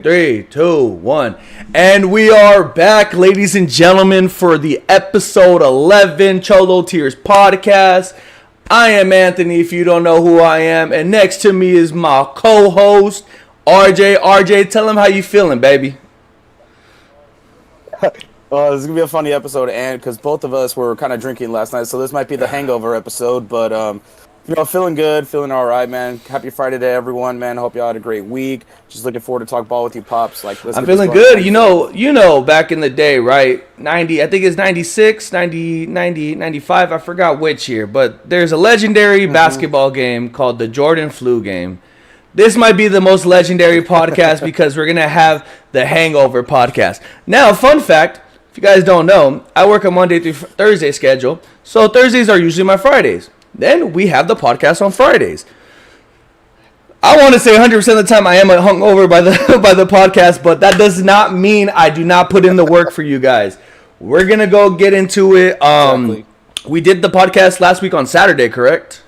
Three, two, one. And we are back, ladies and gentlemen, for the episode 11 Cholo Tears podcast. I am Anthony, if you don't know who I am. And next to me is my co-host, RJ. RJ, tell him how you feeling, baby. Well, this is going to be a funny episode, and because both of us were kind of drinking last night, so this might be the hangover episode, but, feeling good, feeling all right, man. Happy Friday to everyone, man. Hope y'all had a great week. Just looking forward to talk ball with you, Pops. I'm feeling good. You know, back in the day, right? 90, I think it's 96, 90, 95, I forgot which year, but there's a legendary basketball game called the Jordan Flu game. This might be the most legendary podcast because we're going to have the Hangover podcast. Now, fun fact, if you guys don't know, I work a Monday through Thursday schedule, so Thursdays are usually my Fridays. Then we have the podcast on Fridays. I want to say 100% of the time I am hungover by the podcast, but that does not mean I do not put in the work for you guys. We're going to go get into it. Exactly. We did the podcast last week on Saturday, correct?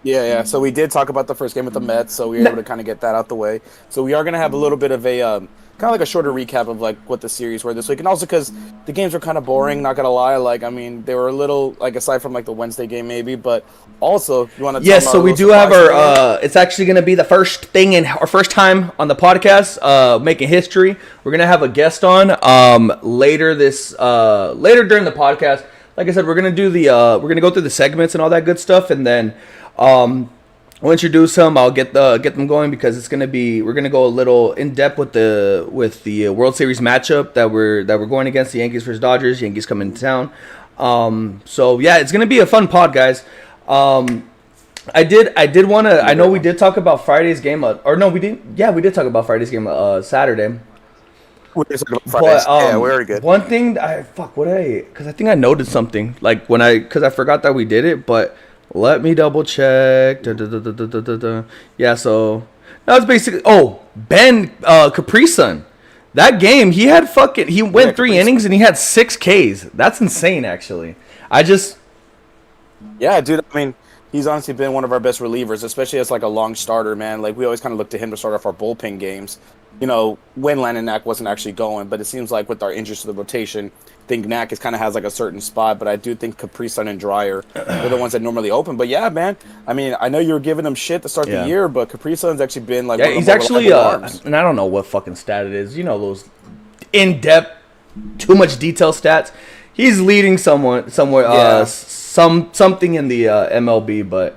Yeah. So we did talk about the first game with the Mets, so we were able to kind of get that out the way. So we are going to have a little bit of a kind of like a shorter recap of like what the series were this week, and also because the games were kind of boring. Not gonna lie, they were a little aside from like the Wednesday game maybe, but also you want to. Yes, so we do have our. It's actually gonna be the first thing in our first time on the podcast, making history. We're gonna have a guest on later during the podcast. Like I said, we're gonna go through the segments and all that good stuff, and then I'll introduce him. I'll get them going because we're gonna go a little in depth with the World Series matchup that we're going against, the Yankees versus Dodgers. Yankees coming to town. So yeah, it's gonna be a fun pod, guys. I know we did talk about Friday's game, or no, we didn't. Yeah, we did talk about Friday's game Saturday. We did talk about Fridays. Yeah, very good. One thing because I think I noted something because I forgot that we did it, but. Let me double check. Yeah, so that was basically. Oh, Ben Capri-Sun. That game, he went 3 innings and he had 6 Ks. That's insane, actually. Yeah, dude. I mean, he's honestly been one of our best relievers, especially as like a long starter, man. Like we always kind of look to him to start off our bullpen games. You know, when Landon Knack wasn't actually going, but it seems like with our injuries to the rotation, I think Knack kind of has like a certain spot, but I do think Capri-Sun and Dreyer are the ones that normally open. But yeah, man, I mean, I know you were giving him shit to start the year, but Capri-Sun's actually been like, he's actually, and I don't know what fucking stat it is. You know, those in-depth, too much detail stats. He's leading somewhere, something in the MLB. But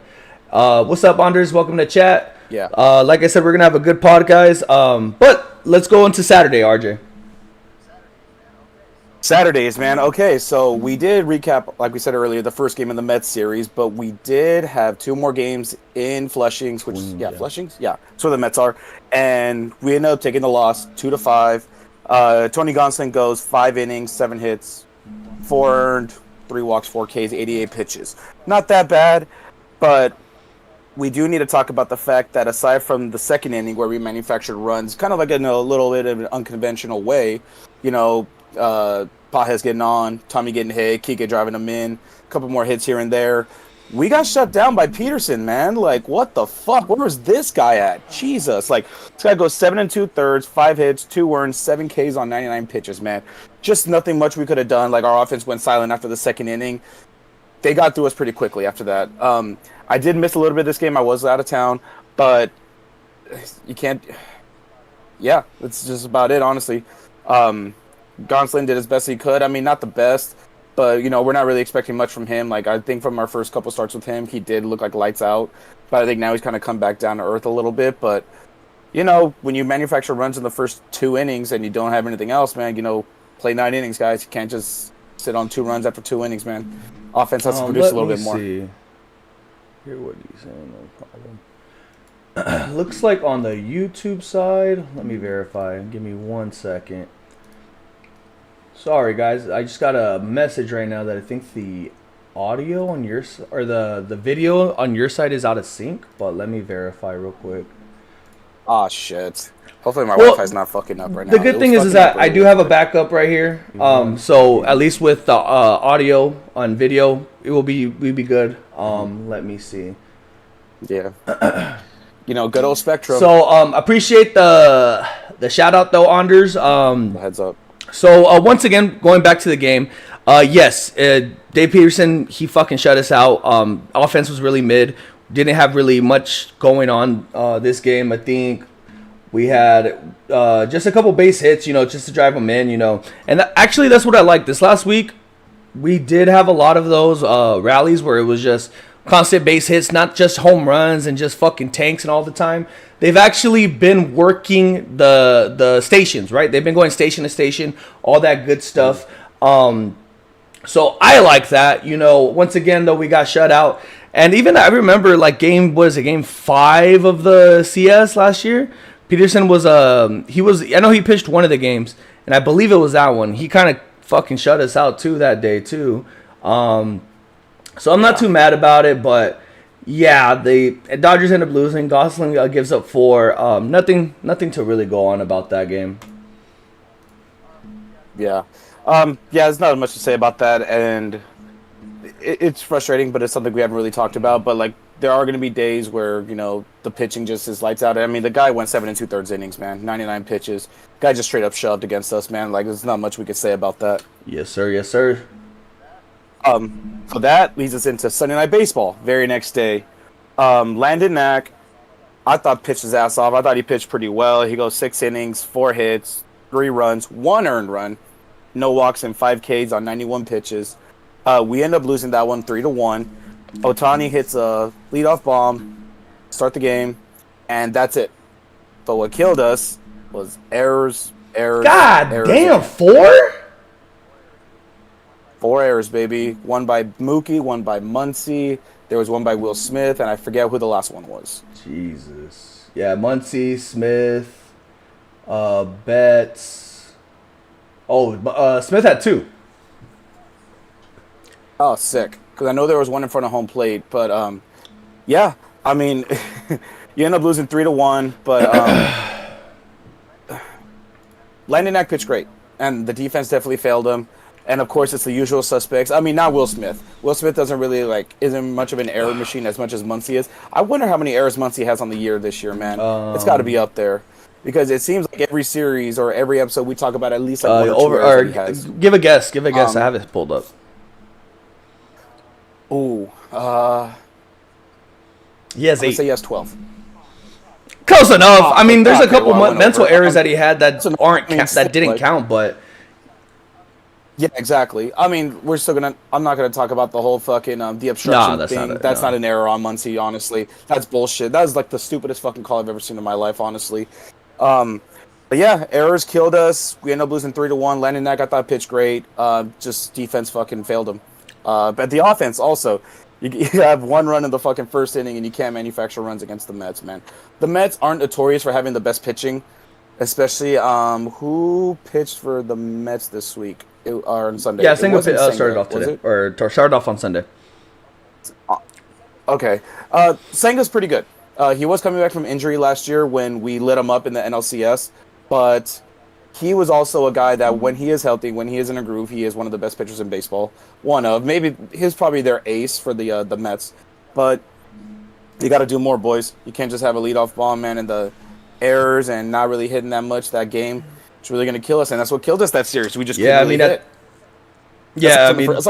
what's up, Anders? Welcome to chat. Yeah. Like I said, we're gonna have a good pod, guys. But let's go into Saturday, RJ. Saturdays, man. Okay, so we did recap, like we said earlier, the first game in the Mets series, but we did have 2 more games in Flushings, Flushings? Yeah, that's where the Mets are. And we ended up taking the loss 2-5. Tony Gonsolin goes 5 innings, 7 hits, 4 earned, 3 walks, 4 Ks, 88 pitches. Not that bad, but we do need to talk about the fact that aside from the second inning where we manufactured runs, kind of like in a little bit of an unconventional way, Pajes getting on, Tommy getting hit, Kike driving him in, a couple more hits here and there. We got shut down by Peterson, man. Like, what the fuck? Where was this guy at? Jesus. Like, this guy goes 7 2/3, 5 hits, 2 earned, 7 Ks on 99 pitches, man. Just nothing much we could have done. Like, our offense went silent after the second inning. They got through us pretty quickly after that. I did miss a little bit of this game. I was out of town, but you can't. Yeah, that's just about it, honestly. Gonsolin did as best he could. I mean, not the best, but, we're not really expecting much from him. Like, I think from our first couple starts with him, he did look like lights out. But I think now he's kind of come back down to earth a little bit. But, when you manufacture runs in the first 2 innings and you don't have anything else, man, play 9 innings, guys. You can't just sit on 2 runs after 2 innings, man. Offense has to produce a little bit more. Hear what he's saying, no problem. Looks like on the YouTube side, let me verify. Give me 1 second. Sorry, guys. I just got a message right now that I think the audio on your or the video on your side is out of sync. But let me verify real quick. Ah, shit. Hopefully my Wi-Fi's not fucking up right now. The good thing is that I do have a backup right here. So at least with the audio on video, we'll be good. Let me see. Yeah. Good old Spectrum. So appreciate the shout out though, Anders. Heads up. So once again, going back to the game, yes, Dave Peterson, he fucking shut us out. Offense was really mid. Didn't have really much going on this game. I think we had just a couple base hits, just to drive them in, And actually, that's what I liked. This last week, we did have a lot of those rallies where it was just constant base hits, not just home runs and just fucking tanks and all the time. They've actually been working the stations, right? They've been going station to station, all that good stuff. So I like that. Once again, though, we got shut out. And even I remember, game 5 of the CS last year? Peterson was, I know he pitched one of the games, and I believe it was that one. He kind of fucking shut us out, too, that day, too. So I'm not too mad about it, but yeah, the Dodgers end up losing. Gosling gives up 4. Nothing to really go on about that game. Yeah. There's not much to say about that, and it's frustrating, but it's something we haven't really talked about. But there are going to be days where the pitching just is lights out. I mean, the guy went 7 2/3 innings, man, 99 pitches. Guy just straight up shoved against us, man. There's not much we could say about that. Yes, sir. Yes, sir. So that leads us into Sunday Night Baseball. Very next day, Landon Knack, I thought pitched his ass off. I thought he pitched pretty well. He goes 6 innings, 4 hits, 3 runs, 1 earned run, no walks, and 5 Ks on 91 pitches. We end up losing that one 3-1. Ohtani hits a leadoff bomb, start the game, and that's it. But what killed us was errors. God errors. Damn, 4? 4 errors, baby. One by Mookie, one by Muncy. There was one by Will Smith, and I forget who the last one was. Jesus. Yeah, Muncy, Smith, Betts. Oh, Smith had 2. Oh, sick. Because I know there was one in front of home plate, but yeah. I mean, you end up losing 3-1, but Landon Knack pitched great, and the defense definitely failed him. And of course, it's the usual suspects. I mean, not Will Smith. Will Smith doesn't really isn't much of an error machine as much as Muncy is. I wonder how many errors Muncy has on the year this year, man. It's got to be up there, because it seems like every series or every episode we talk about at least 1 or 2 errors he has. Give a guess. I have it pulled up. Ooh, he has 8. I'd say he has 12. Close enough. I mean, there's a couple mental errors that he had that didn't count, but. Yeah, exactly. I mean, I'm not gonna talk about the whole fucking the obstruction thing. That's not an error on Muncy, honestly. That's bullshit. That was the stupidest fucking call I've ever seen in my life, honestly. But yeah, errors killed us. We ended up losing 3-1. Landon Knack, I thought, pitched great. Just defense fucking failed him. But the offense also. You have 1 run in the fucking first inning, and you can't manufacture runs against the Mets, man. The Mets aren't notorious for having the best pitching, especially who pitched for the Mets this week? Or on Sunday. Yeah, Senga started off today, or started off on Sunday. Okay, Senga's pretty good. He was coming back from injury last year when we lit him up in the NLCS, but he was also a guy that when he is healthy, when he is in a groove, he is one of the best pitchers in baseball. He's probably their ace for the Mets. But you got to do more, boys. You can't just have a leadoff bomb, man, and the errors and not really hitting that much that game. It's really going to kill us, and that's what killed us that series. We just couldn't really hit.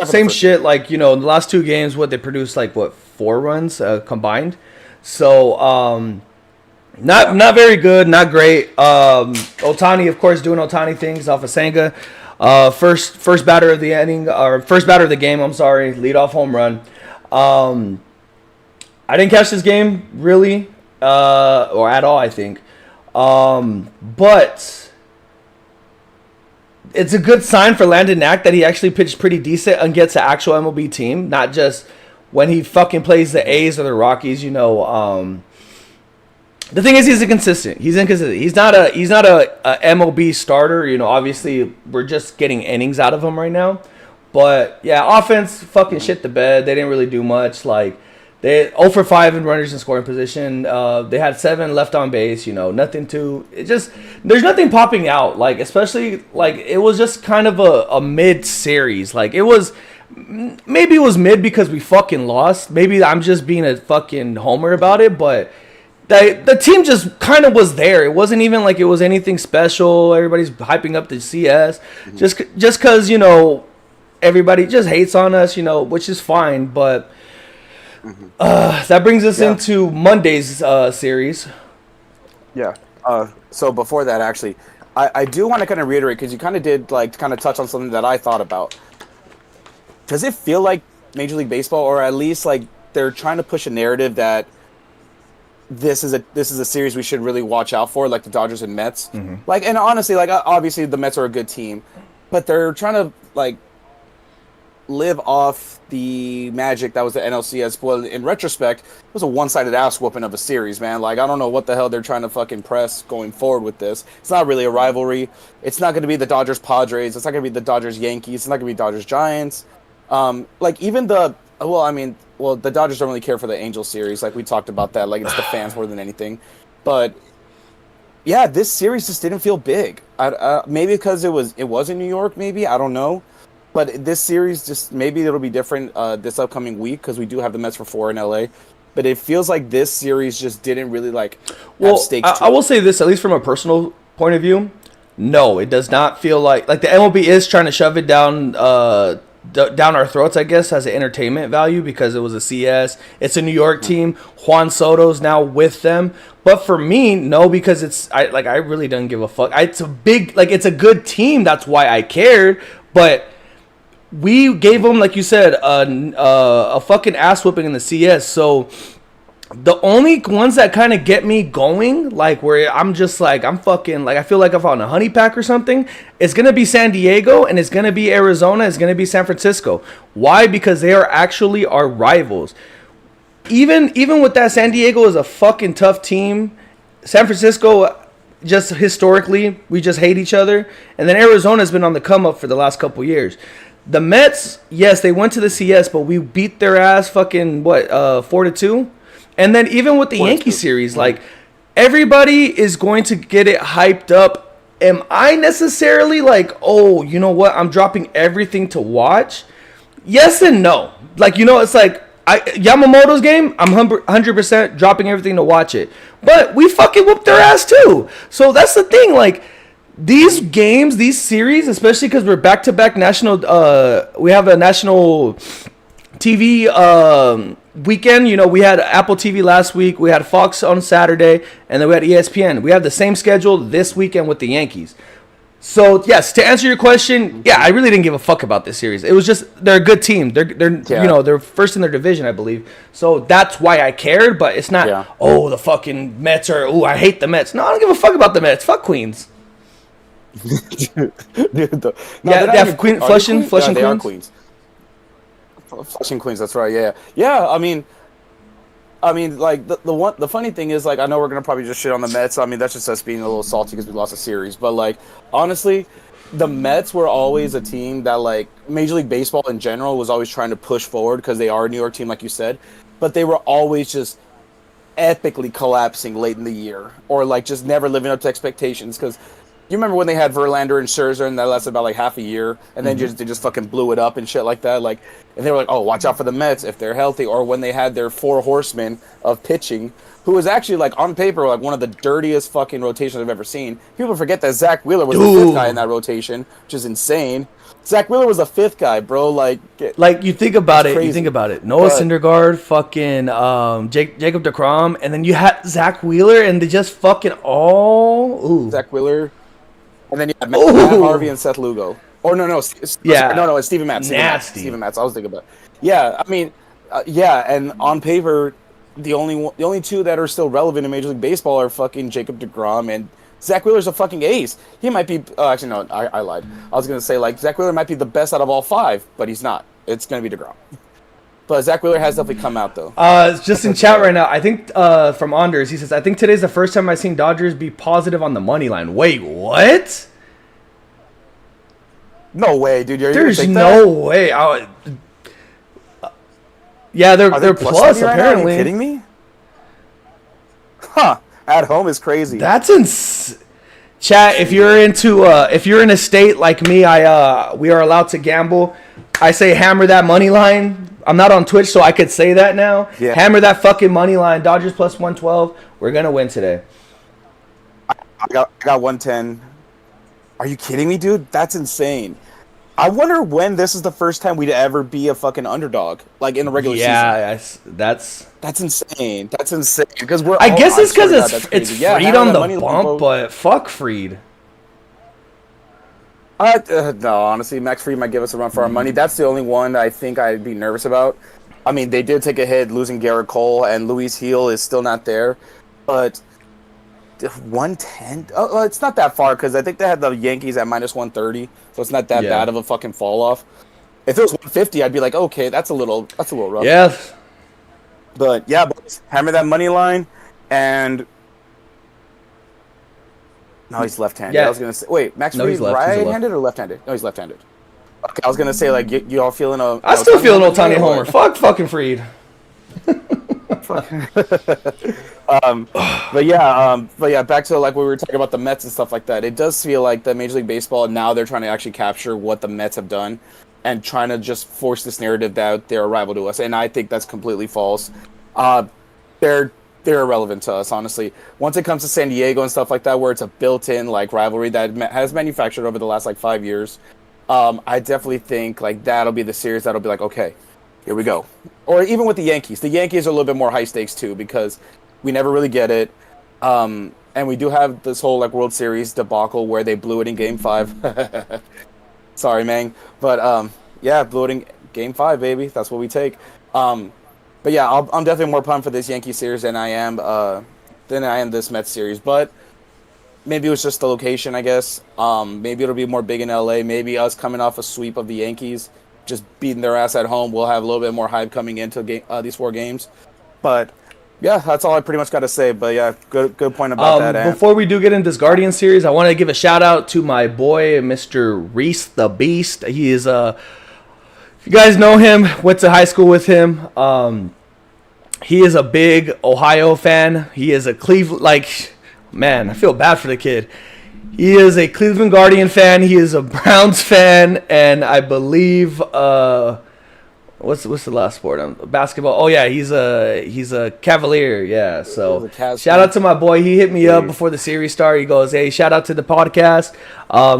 Same shit. In the last 2 games, they produced 4 runs combined. So not very good, not great. Ohtani, of course, doing Ohtani things off of Senga. First batter of the inning, or first batter of the game. I'm sorry, leadoff home run. I didn't catch this game really, or at all. I think, but. It's a good sign for Landon Knack that he actually pitched pretty decent and gets an actual MLB team, not just when he fucking plays the A's or the Rockies. The thing is, he's inconsistent. He's not a MLB starter. Obviously, we're just getting innings out of him right now. But yeah, offense fucking shit the bed. They didn't really do much. They 0 for 5 in runners in scoring position. They had 7 left on base. Nothing to. There's nothing popping out. Especially it was just kind of a mid series. Maybe it was mid because we fucking lost. Maybe I'm just being a fucking homer about it. But the team just kind of was there. It wasn't even like it was anything special. Everybody's hyping up the CS just because, you know, everybody just hates on us, you know, which is fine. But that brings us into Monday's series. Yeah. So before that, actually, I do want to kind of reiterate, because you kind of did like kind of touch on something that I thought about. Does it feel like Major League Baseball, or at least like they're trying to push a narrative that this is a series we should really watch out for, like the Dodgers and Mets? Like, and honestly, like obviously the Mets are a good team, but they're trying to like live off the magic that was the NLCS. Well, in retrospect, it was a one-sided ass whooping of a series, man. Like, I don't know what the hell they're trying to fucking press going forward with this. It's not really a rivalry. It's not going to be the Dodgers Padres. It's not going to be the Dodgers Yankees. It's not going to be Dodgers Giants. Like even the the Dodgers don't really care for the Angels series. Like we talked about that. Like it's the fans more than anything. But yeah, this series just didn't feel big. Maybe because it was in New York. Maybe, I don't know. But this series just, maybe it'll be different this upcoming week, because we do have the Mets for 4 in LA. But it feels like this series just didn't really like have stakes to I will say this, at least from a personal point of view, no, it does not feel like the MLB is trying to shove it down down our throats, I guess, as an entertainment value, because it was a CS. It's a New York team. Juan Soto's now with them. But for me, no, because I really didn't give a fuck. It's a good team. That's why I cared. But we gave them, like you said, a fucking ass whooping in the CS. So the only ones that kind of get me going, like where I'm just like, I'm fucking, like I feel like I'm on a honey pack or something, it's going to be San Diego, and it's going to be Arizona, it's going to be San Francisco. Why? Because they are actually our rivals. Even with that, San Diego is a fucking tough team. San Francisco, just historically, we just hate each other. And then Arizona's been on the come up for the last couple years. The Mets, yes, they went to the CS, but we beat their ass fucking, 4-2? And then even with the Yankee series, like, everybody is going to get it hyped up. Am I necessarily like, oh, you know what, I'm dropping everything to watch? Yes and no. Like, you know, it's like, Yamamoto's game, I'm 100% dropping everything to watch it. But we fucking whooped their ass too. So that's the thing, like, these games, these series, especially because we're back-to-back national, we have a national TV weekend. You know, we had Apple TV last week, we had Fox on Saturday, and then we had ESPN. We have the same schedule this weekend with the Yankees. So, yes, to answer your question, yeah, I really didn't give a fuck about this series. It was just, they're a good team. They're you know, they're first in their division, I believe. So that's why I cared, but it's not, oh, the fucking Mets are, oh, I hate the Mets. No, I don't give a fuck about the Mets. Fuck Queens. Flushing Queens. Flushing Queens, that's right. Yeah. I mean, like the funny thing is, like, I know we're gonna probably just shit on the Mets. I mean, that's just us being a little salty because we lost a series. But like, honestly, the Mets were always a team that, like, Major League Baseball in general was always trying to push forward because they are a New York team, like you said. But they were always just epically collapsing late in the year, or like just never living up to expectations. Because you remember when they had Verlander and Scherzer, and that lasted about like half a year, and then they just fucking blew it up and shit like that. Like, and they were like, oh, watch out for the Mets if they're healthy. Or when they had their 4 horsemen of pitching, who was actually, like, on paper, like one of the dirtiest fucking rotations I've ever seen. People forget that Zach Wheeler was the 5th guy in that rotation, which is insane. Zach Wheeler was the 5th guy, bro. Like you think about it. Crazy. You think about it. Noah Syndergaard, fucking Jacob deGrom, and then you had Zach Wheeler, and they just fucking all Zach Wheeler. And then you had Matt Harvey and Seth Lugo. Or no, it's Steven Matz. Nasty. Steven Matz. I was thinking about. Yeah, I mean, and on paper, the only 2 that are still relevant in Major League Baseball are fucking Jacob deGrom, and Zach Wheeler's a fucking ace. He might be. Actually, no, I lied. I was gonna say, like, Zach Wheeler might be the best out of all 5, but he's not. It's gonna be deGrom. But Zach Wheeler has definitely come out, though. Just in chat right now, I think from Anders, he says, I think today's the first time I've seen Dodgers be positive on the money line. Wait, what? No way, dude. There's no way. Yeah, they're plus apparently. Are you kidding me? Huh. At home is crazy. That's Chat, if you're in a state like me, we are allowed to gamble. I say hammer that money line. I'm not on Twitch, so I could say that now. Yeah. Hammer that fucking money line. Dodgers plus 112. We're gonna win today. I got 110. Are you kidding me, dude? That's insane. I wonder when this is the first time we'd ever be a fucking underdog, like in the regular season. Yeah, that's insane. That's insane. Because we're. I guess it's because it's Yeah, Freed on the bump, but fuck Freed. No, honestly, Max Fried might give us a run for our money. That's the only one I think I'd be nervous about. I mean, they did take a hit losing Garrett Cole, and Luis Heel is still not there. But 110? Oh, it's not that far, because I think they had the Yankees at minus 130, so it's not that bad of a fucking fall off. If it was 150, I'd be like, okay, that's a little rough. Yeah. But yeah, boys, hammer that money line, and no, he's left-handed. Yeah. I was gonna say, wait, Max Fried right-handed or left-handed? No, he's left-handed. Okay, I was gonna say like you all feeling a. I still feel an Ohtani homer. Fuck fucking Freed. But yeah, back to like we were talking about the Mets and stuff like that. It does feel like the Major League Baseball now they're trying to actually capture what the Mets have done, and trying to just force this narrative that they're a rival to us, and I think that's completely false. They're irrelevant to us, honestly. Once it comes to San Diego and stuff like that, where it's a built-in like rivalry that has manufactured over the last like 5 years, I definitely think like that'll be the series that'll be like, okay, here we go. Or even with the Yankees are a little bit more high stakes too, because we never really get it, and we do have this whole like World Series debacle where they blew it in Game 5. Sorry, man, but yeah, blew it in Game 5, baby. That's what we take. But yeah, I'm definitely more pumped for this Yankee series than I am this Mets series. But maybe it was just the location, I guess. Maybe it'll be more big in LA. Maybe us coming off a sweep of the Yankees, just beating their ass at home, we'll have a little bit more hype coming into these 4 games. But yeah, that's all I pretty much got to say. But yeah, good point about that. Before we do get into this Guardian series, I want to give a shout out to my boy, Mr. Reese the Beast. He is if you guys know him, went to high school with him. He is a big Ohio fan. He is a Cleveland, man, I feel bad for the kid. He is a Cleveland Guardian fan. He is a Browns fan, and I believe what's the last sport? Basketball. Oh yeah, he's a Cavalier. Yeah. So shout out to my boy. He hit me up before the series started. He goes, "Hey, shout out to the podcast.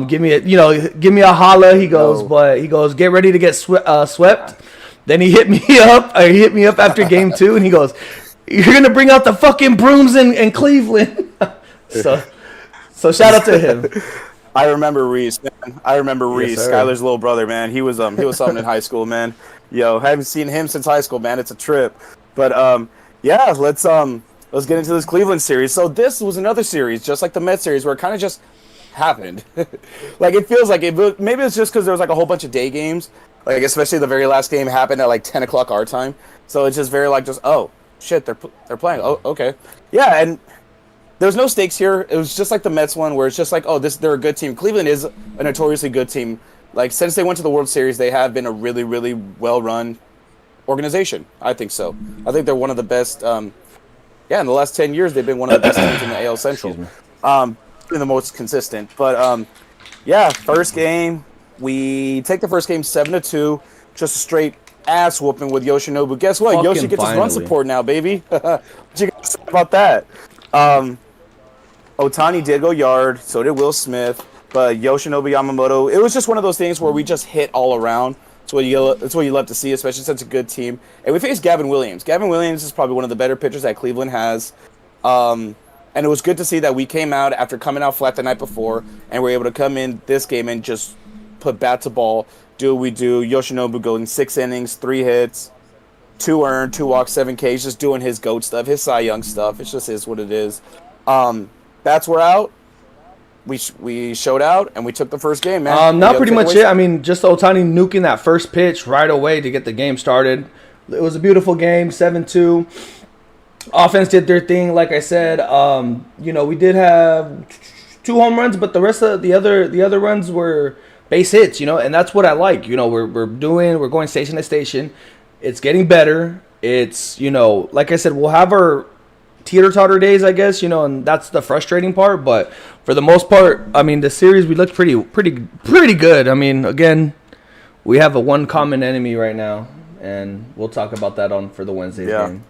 Give me a holla." He goes, "Get ready to get swept." Then he hit me up. He hit me up after game 2, and he goes, "You're gonna bring out the fucking brooms in Cleveland." So shout out to him. I remember Reese, man. Yes, Skyler's little brother, man. He was something in high school, man. Yo, haven't seen him since high school, man. It's a trip. But yeah, let's get into this Cleveland series. So this was another series, just like the Mets series, where it kind of just happened. Like it feels like maybe it's just because there was like a whole bunch of day games. Like especially the very last game happened at like 10 o'clock our time. So it's just very like oh shit, they're playing. Oh, okay. Yeah, and there's no stakes here. It was just like the Mets one, where it's just like, they're a good team. Cleveland is a notoriously good team. Like, since they went to the World Series, they have been a really, really well-run organization. I think so. I think they're one of the best. In the last 10 years, they've been one of the best teams in the AL Central. Been the most consistent. But, first game, we take the first game 7-2. Just a straight ass whooping with Yoshinobu. Guess what? Yoshi gets his run support now, baby. What you got to say about that? Ohtani did go yard, so did Will Smith, but Yoshinobu Yamamoto, it was just one of those things where we just hit all around. That's what you love to see, especially since it's a good team. And we faced Gavin Williams. Gavin Williams is probably one of the better pitchers that Cleveland has. And it was good to see that we came out after coming out flat the night before, and we're able to come in this game and just put bat to ball, do what we do. Yoshinobu going 6 innings, 3 hits, 2 earned, 2 walks, 7 Ks, just doing his GOAT stuff, his Cy Young stuff. It just is what it is. Bats were out. We showed out, and we took the first game, man. Not pretty much it. I mean, just Ohtani nuking that first pitch right away to get the game started. It was a beautiful game, 7-2. Offense did their thing, like I said. We did have 2 home runs, but the rest of the other runs were base hits, and that's what I like. We're going station to station. It's getting better. It's, like I said, we'll have our teeter-totter days, I guess, and that's the frustrating part. But for the most part, I mean, the series, we looked pretty good. I mean, again, we have a one common enemy right now, and we'll talk about that for the Wednesday's game.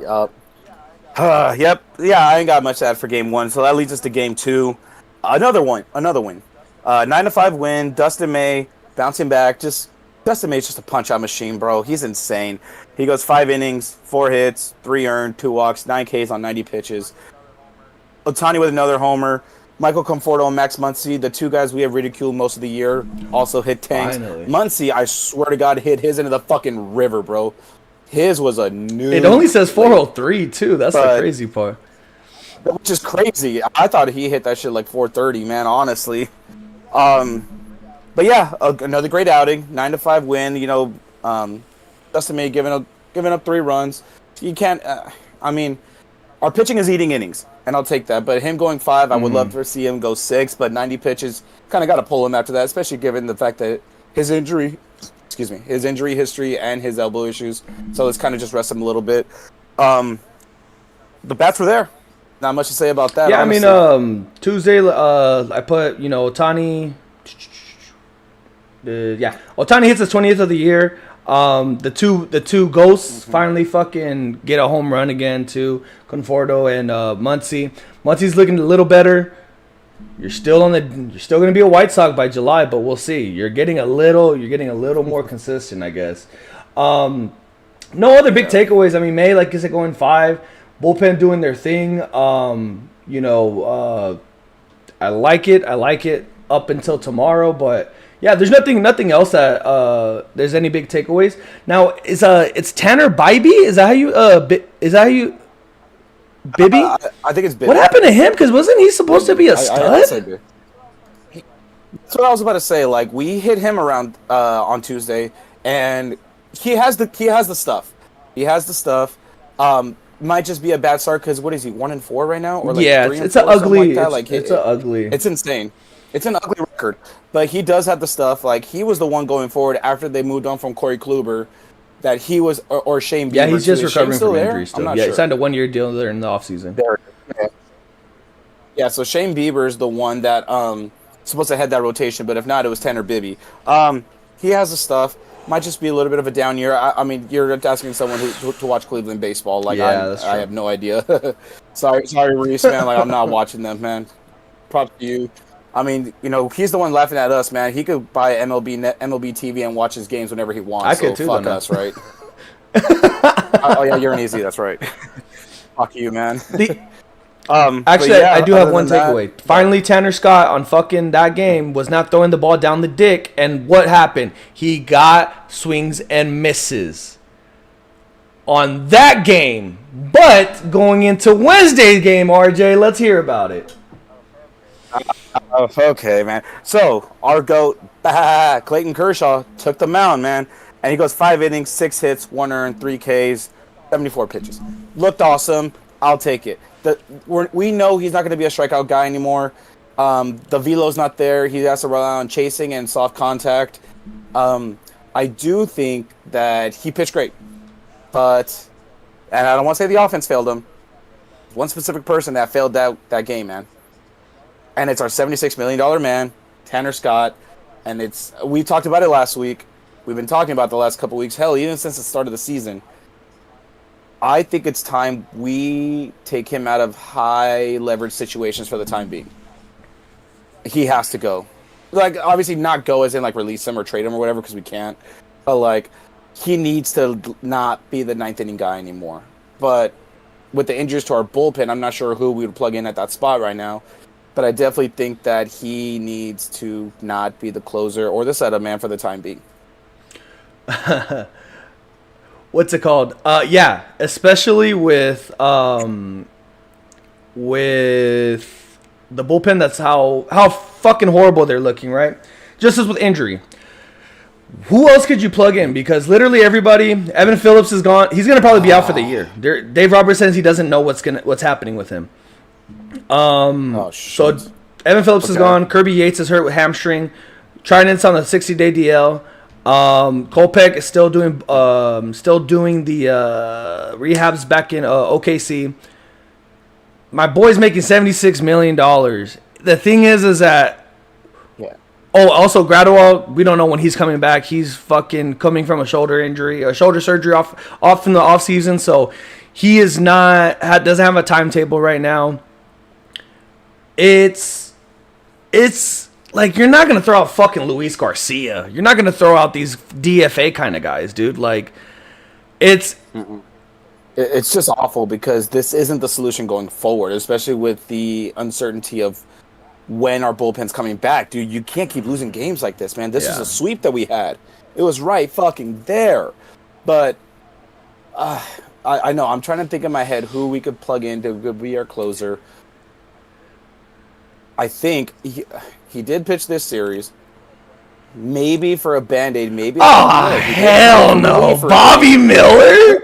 Yep. Yep. Yeah, I ain't got much to add for game 1, so that leads us to game 2. Another win. 9-5 win. Dustin May bouncing back. Dustin May's just a punch-out machine, bro. He's insane. He goes 5 innings, 4 hits, 3 earned, 2 walks, 9 Ks on 90 pitches. Ohtani with another homer. Michael Conforto and Max Muncy, the 2 guys we have ridiculed most of the year, also hit tanks. Finally. Muncy, I swear to God, hit his into the fucking river, bro. His was a new. It only says 403 too. That's the crazy part. Which is crazy. I thought he hit that shit like 430, man. Honestly. But yeah, another great outing. 9-5 win. You know, Dustin May giving up 3 runs. You can't. I mean, our pitching is eating innings, and I'll take that. But him going 5, I would love to see him go 6. But 90 pitches, kind of got to pull him after that, especially given the fact that his injury history and his elbow issues. So let's kind of just rest him a little bit. The bats were there. Not much to say about that. Yeah, honestly. I mean, Tuesday, I put, Ohtani. Ohtani hits his 20th of the year. The two ghosts finally fucking get a home run again too. Conforto and Muncy. Muncy's looking a little better. You're still going to be a White Sox by July, but we'll see. You're getting a little more consistent, I guess. No other big takeaways. I mean, May, like I said, going 5. Bullpen doing their thing. I like it up until tomorrow, but yeah, there's nothing else that there's any big takeaways. Now, it's Tanner Bibee? Is that how you Bibby? I think it's Bibby. What happened to him? Because wasn't he supposed to be a stud? That's what I was about to say. Like, we hit him around on Tuesday, and he has the stuff. He has the stuff. Might just be a bad start because what is he 1-4 right now? Or like yeah, 3-4, it's an ugly. Like it's an ugly. It's insane. It's an ugly record, but he does have the stuff. Like, he was the one going forward after they moved on from Corey Kluber. That he was, or Shane Bieber. Yeah, he's just recovering from there? injury still. Yeah, he signed a 1-year deal there in the offseason. Yeah, so Shane Bieber is the one that supposed to head that rotation, but if not, it was Tanner Bibby. He has the stuff. Might just be a little bit of a down year. I mean, you're asking someone to watch Cleveland baseball. Like, yeah, that's true. I have no idea. sorry, Reese, man. Like, I'm not watching them, man. Props to you. I mean, he's the one laughing at us, man. He could buy MLB TV and watch his games whenever he wants. I could too. Fuck us, right? Oh yeah, you're an easy. That's right. Fuck you, man. Actually, I do have one takeaway. Finally, Tanner Scott on fucking that game was not throwing the ball down the dick, and what happened? He got swings and misses on that game. But going into Wednesday's game, RJ, let's hear about it. Okay, man. So, our GOAT, Clayton Kershaw, took the mound, man. And he goes 5 innings, 6 hits, 1 earned, 3 Ks, 74 pitches. Looked awesome. I'll take it. We know he's not going to be a strikeout guy anymore. The velo's not there. He has to rely on chasing and soft contact. I do think that he pitched great. But, and I don't want to say the offense failed him. One specific person that failed that game, man. And it's our $76 million man, Tanner Scott. And we talked about it last week. We've been talking about the last couple weeks. Hell, even since the start of the season. I think it's time we take him out of high leverage situations for the time being. He has to go. Like, obviously not go as in like release him or trade him or whatever, because we can't. But like, he needs to not be the 9th inning guy anymore. But with the injuries to our bullpen, I'm not sure who we would plug in at that spot right now. But I definitely think that he needs to not be the closer or the setup man for the time being. What's it called? Yeah, especially with the bullpen. That's how fucking horrible they're looking, right? Just as with injury. Who else could you plug in? Because literally everybody, Evan Phillips is gone. He's gonna probably be out for the year. Dave Roberts says he doesn't know what's happening with him. So Evan Phillips is gone. Kirby Yates is hurt with hamstring. Trident's on a 60-day DL. Kopech is still doing the rehabs back in OKC. My boy's making $76 million. The thing is that Oh, also Gradwell, we don't know when he's coming back. He's fucking coming from a shoulder surgery off in the off season, so he is not doesn't have a timetable right now. It's like you're not gonna throw out fucking Luis Garcia. You're not gonna throw out these DFA kind of guys, dude. Like it's just awful because this isn't the solution going forward, especially with the uncertainty of when our bullpen's coming back. Dude, you can't keep losing games like this, man. This is a sweep that we had. It was right fucking there. But I know. I'm trying to think in my head who we could plug in to be our closer. I think he did pitch this series. Maybe for a Band-Aid, maybe. Oh, hell no. Bobby Miller?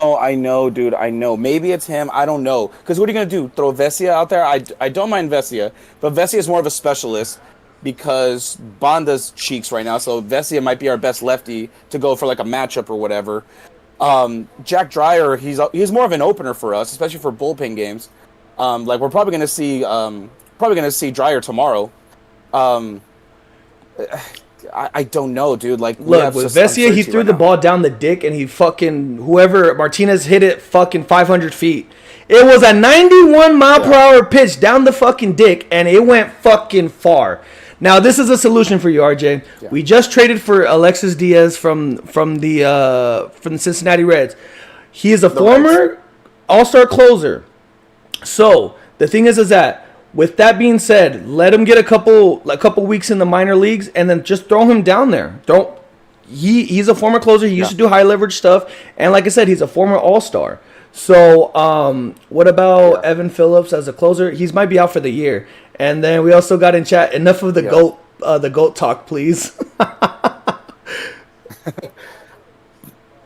I know, dude. I know. Maybe it's him. I don't know. Because what are you going to do? Throw Vesia out there? I don't mind Vesia. But Vesia is more of a specialist because Banda's cheeks right now. So Vesia might be our best lefty to go for like a matchup or whatever. Jack Dreyer, he's more of an opener for us, especially for bullpen games. Like we're probably gonna see Dreyer tomorrow. I don't know, dude. Like look, with Vesia, he threw the ball down the dick and he fucking whoever Martinez hit it fucking 500 feet. It was a 91 mile per hour pitch down the fucking dick and it went fucking far. Now this is a solution for you, RJ. Yeah. We just traded for Alexis Diaz from the Cincinnati Reds. He is a former all-star closer. So the thing is that with that being said, let him get a couple weeks in the minor leagues and then just throw him down there. He's a former closer. He used to do high leverage stuff, and like I said, he's a former all-star. So what about Evan Phillips as a closer? He might be out for the year. And then we also got in chat. Enough of the goat talk, please.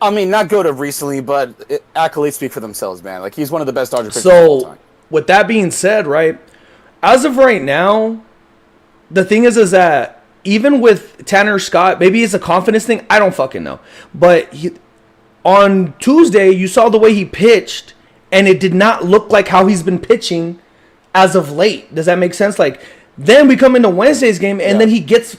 I mean, not GOAT of recently, but accolades speak for themselves, man. Like, he's one of the best Dodger pitchers of all time. With that being said, right, as of right now, the thing is that even with Tanner Scott, maybe it's a confidence thing. I don't fucking know. But on Tuesday, you saw the way he pitched, and it did not look like how he's been pitching as of late. Does that make sense? Like, then we come into Wednesday's game, and then he gets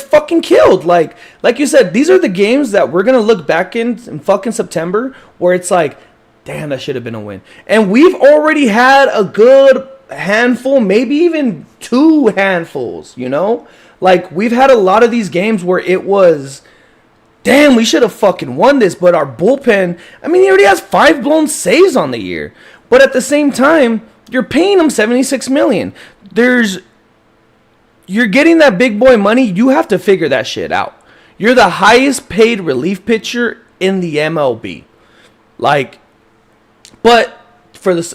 fucking killed. Like you said, these are the games that we're gonna look back in fucking September, where it's like, damn, that should have been a win. And we've already had a good handful, maybe even 2 handfuls. You know, like we've had a lot of these games where it was, damn, we should have fucking won this. But our bullpen, I mean, he already has 5 blown saves on the year. But at the same time, you're paying him $76 million. You're getting that big boy money. You have to figure that shit out. You're the highest paid relief pitcher in the MLB. Like, but for this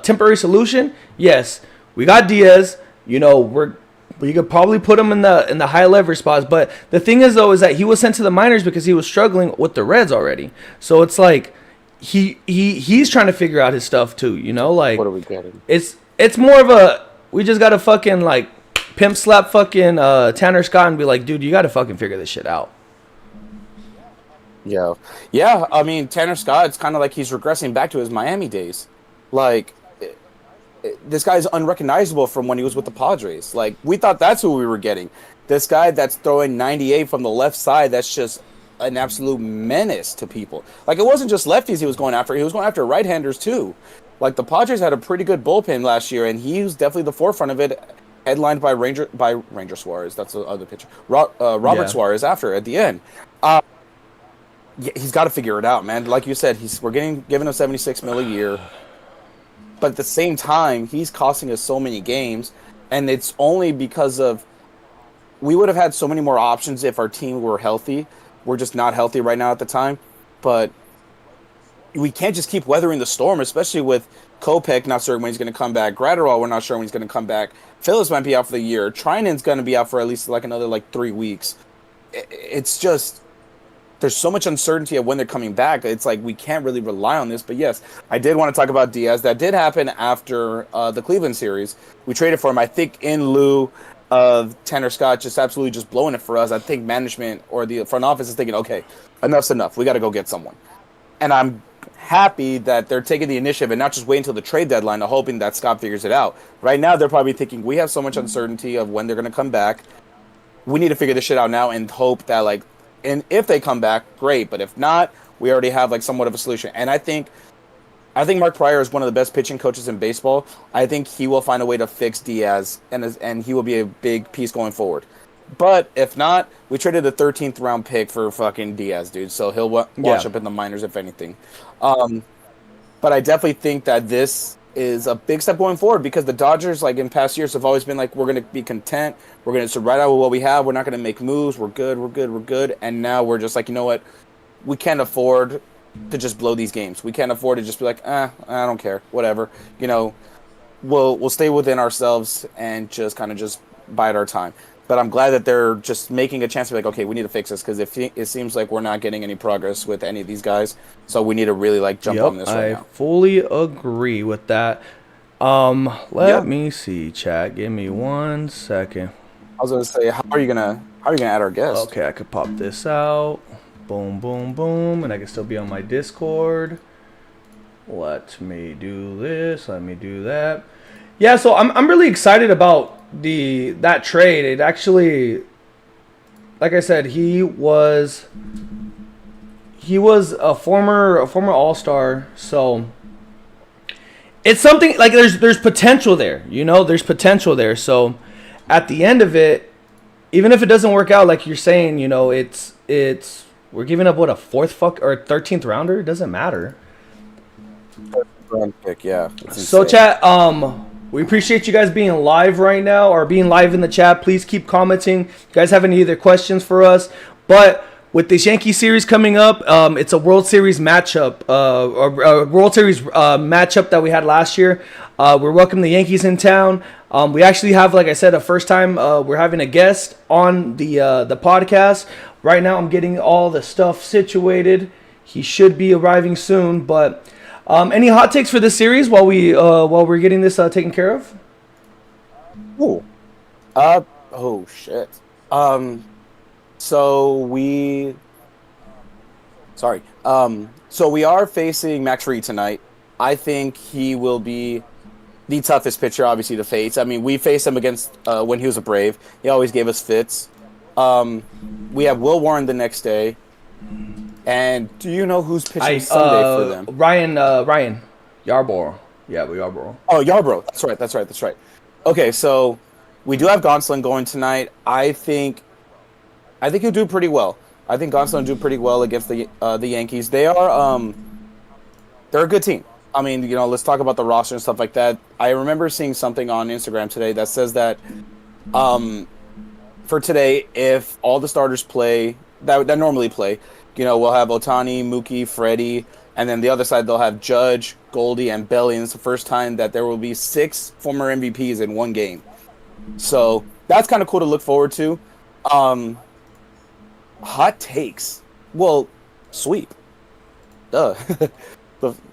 temporary solution, yes, we got Diaz. You know, we could probably put him in the high leverage spots. But the thing is, though, is that he was sent to the minors because he was struggling with the Reds already. So it's like he's trying to figure out his stuff too. You know, like what are we getting? It's more of a, we just gotta fucking like pimp slap fucking Tanner Scott and be like, dude, you gotta fucking figure this shit out. Yeah. I mean, Tanner Scott, it's kind of like he's regressing back to his Miami days. Like, this guy's unrecognizable from when he was with the Padres. Like, we thought that's who we were getting. This guy that's throwing 98 from the left side, that's just an absolute menace to people. Like, it wasn't just lefties he was going after. He was going after right-handers, too. Like, the Padres had a pretty good bullpen last year, and he was definitely the forefront of it, headlined by Ranger Suarez. That's the other pitcher. Robert Suarez after, at the end. He's got to figure it out, man. Like you said, we're giving him $76 million a year. But at the same time, he's costing us so many games, and it's only because of we would have had so many more options if our team were healthy. We're just not healthy right now at the time. But we can't just keep weathering the storm, especially with Kopech not certain when he's going to come back. Gratterall, we're not sure when he's going to come back. Phillips might be out for the year. Trinan's going to be out for at least like another 3 weeks. It's just, there's so much uncertainty of when they're coming back. It's like we can't really rely on this. But yes, I did want to talk about Diaz. That did happen after the Cleveland series. We traded for him, I think, in lieu of Tanner Scott just absolutely just blowing it for us. I think management or the front office is thinking, okay, enough's enough. We got to go get someone. And I'm happy that they're taking the initiative and not just waiting until the trade deadline, hoping that Scott figures it out. Right now, they're probably thinking we have so much uncertainty of when they're going to come back. We need to figure this shit out now and hope that like, and if they come back, great. But if not, we already have like somewhat of a solution. And I think Mark Pryor is one of the best pitching coaches in baseball. I think he will find a way to fix Diaz, and he will be a big piece going forward. But if not, we traded the 13th round pick for fucking Diaz, dude. So he'll wash up in the minors, if anything. But I definitely think that this is a big step going forward because the Dodgers, like in past years, have always been like, we're going to be content. We're going to ride out with what we have. We're not going to make moves. We're good. And now we're just like, you know what? We can't afford to just blow these games. We can't afford to just be like, I don't care. Whatever. You know, we'll stay within ourselves and just kind of just bide our time. But I'm glad that they're just making a chance to be like, okay, we need to fix this because it seems like we're not getting any progress with any of these guys. So we need to really like jump on this right now. I fully agree with that. Let me see, chat. Give me 1 second. I was gonna say, how are you gonna add our guest? Okay, I could pop this out. Boom, boom, boom, and I can still be on my Discord. Let me do this. Let me do that. Yeah, so I'm really excited about that trade. It actually, like I said, he was a former All-Star, so it's something like there's potential there, you know, there's potential there. So at the end of it, even if it doesn't work out like you're saying, you know, it's we're giving up what, a 4th or 13th rounder, it doesn't matter. Round pick, yeah. So chat, we appreciate you guys being live right now or being live in the chat. Please keep commenting. If you guys have any other questions for us. But with this Yankee series coming up, it's a World Series matchup, a World Series matchup that we had last year. We're welcoming the Yankees in town. We actually have, like I said, a first time we're having a guest on the podcast. Right now I'm getting all the stuff situated. He should be arriving soon, but any hot takes for this series while we're getting this taken care of? Oh shit. So we are facing Max Fried tonight. I think he will be the toughest pitcher, obviously, to face. I mean, we faced him against when he was a Brave. He always gave us fits. We have Will Warren the next day. And do you know who's pitching Sunday for them? Ryan Yarbrough. Yeah, Yarbrough. Oh, Yarbrough. That's right. Okay, so we do have Gonsolin going tonight. I think he'll do pretty well. I think Gonsolin will do pretty well against the Yankees. They're a good team. I mean, you know, let's talk about the roster and stuff like that. I remember seeing something on Instagram today that says that for today, if all the starters play that normally play, you know, we'll have Ohtani, Mookie, Freddie, and then the other side they'll have Judge, Goldie, and Belly. And it's the first time that there will be 6 former MVPs in one game. So that's kind of cool to look forward to. Hot takes. Well, sweep. Duh.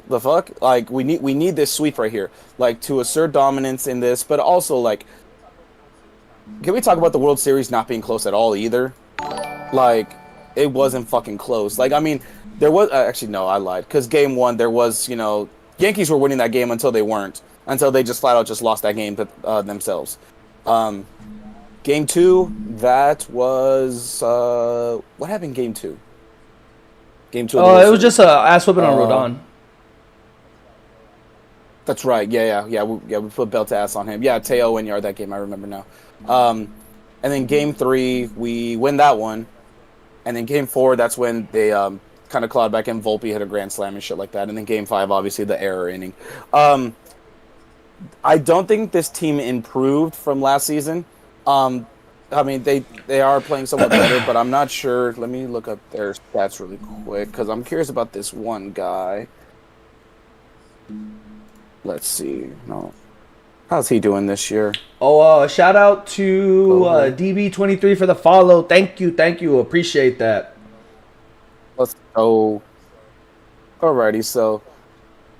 the fuck? Like we need this sweep right here. Like to assert dominance in this, but also like can we talk about the World Series not being close at all either? Like it wasn't fucking close. Like I mean, there was actually no, I lied. Cuz game 1 there was, you know, Yankees were winning that game until they weren't. Until they just flat out just lost that game themselves. Game 2, that was what happened game 2? Game 2. Oh, it was just a ass whipping on Rodon. That's right. Yeah. We put belt to ass on him. Yeah, Teo Enyard that game. I remember now. And then game 3, we win that one. And then game 4, that's when they kind of clawed back in. Volpe hit a grand slam and shit like that. And then game 5, obviously the error inning. I don't think this team improved from last season. I mean, they are playing somewhat better, but I'm not sure. Let me look up their stats really quick because I'm curious about this one guy. Let's see. No, how's he doing this year? Oh, shout out to DB23 for the follow. Thank you. Appreciate that. Let's go. Alrighty, so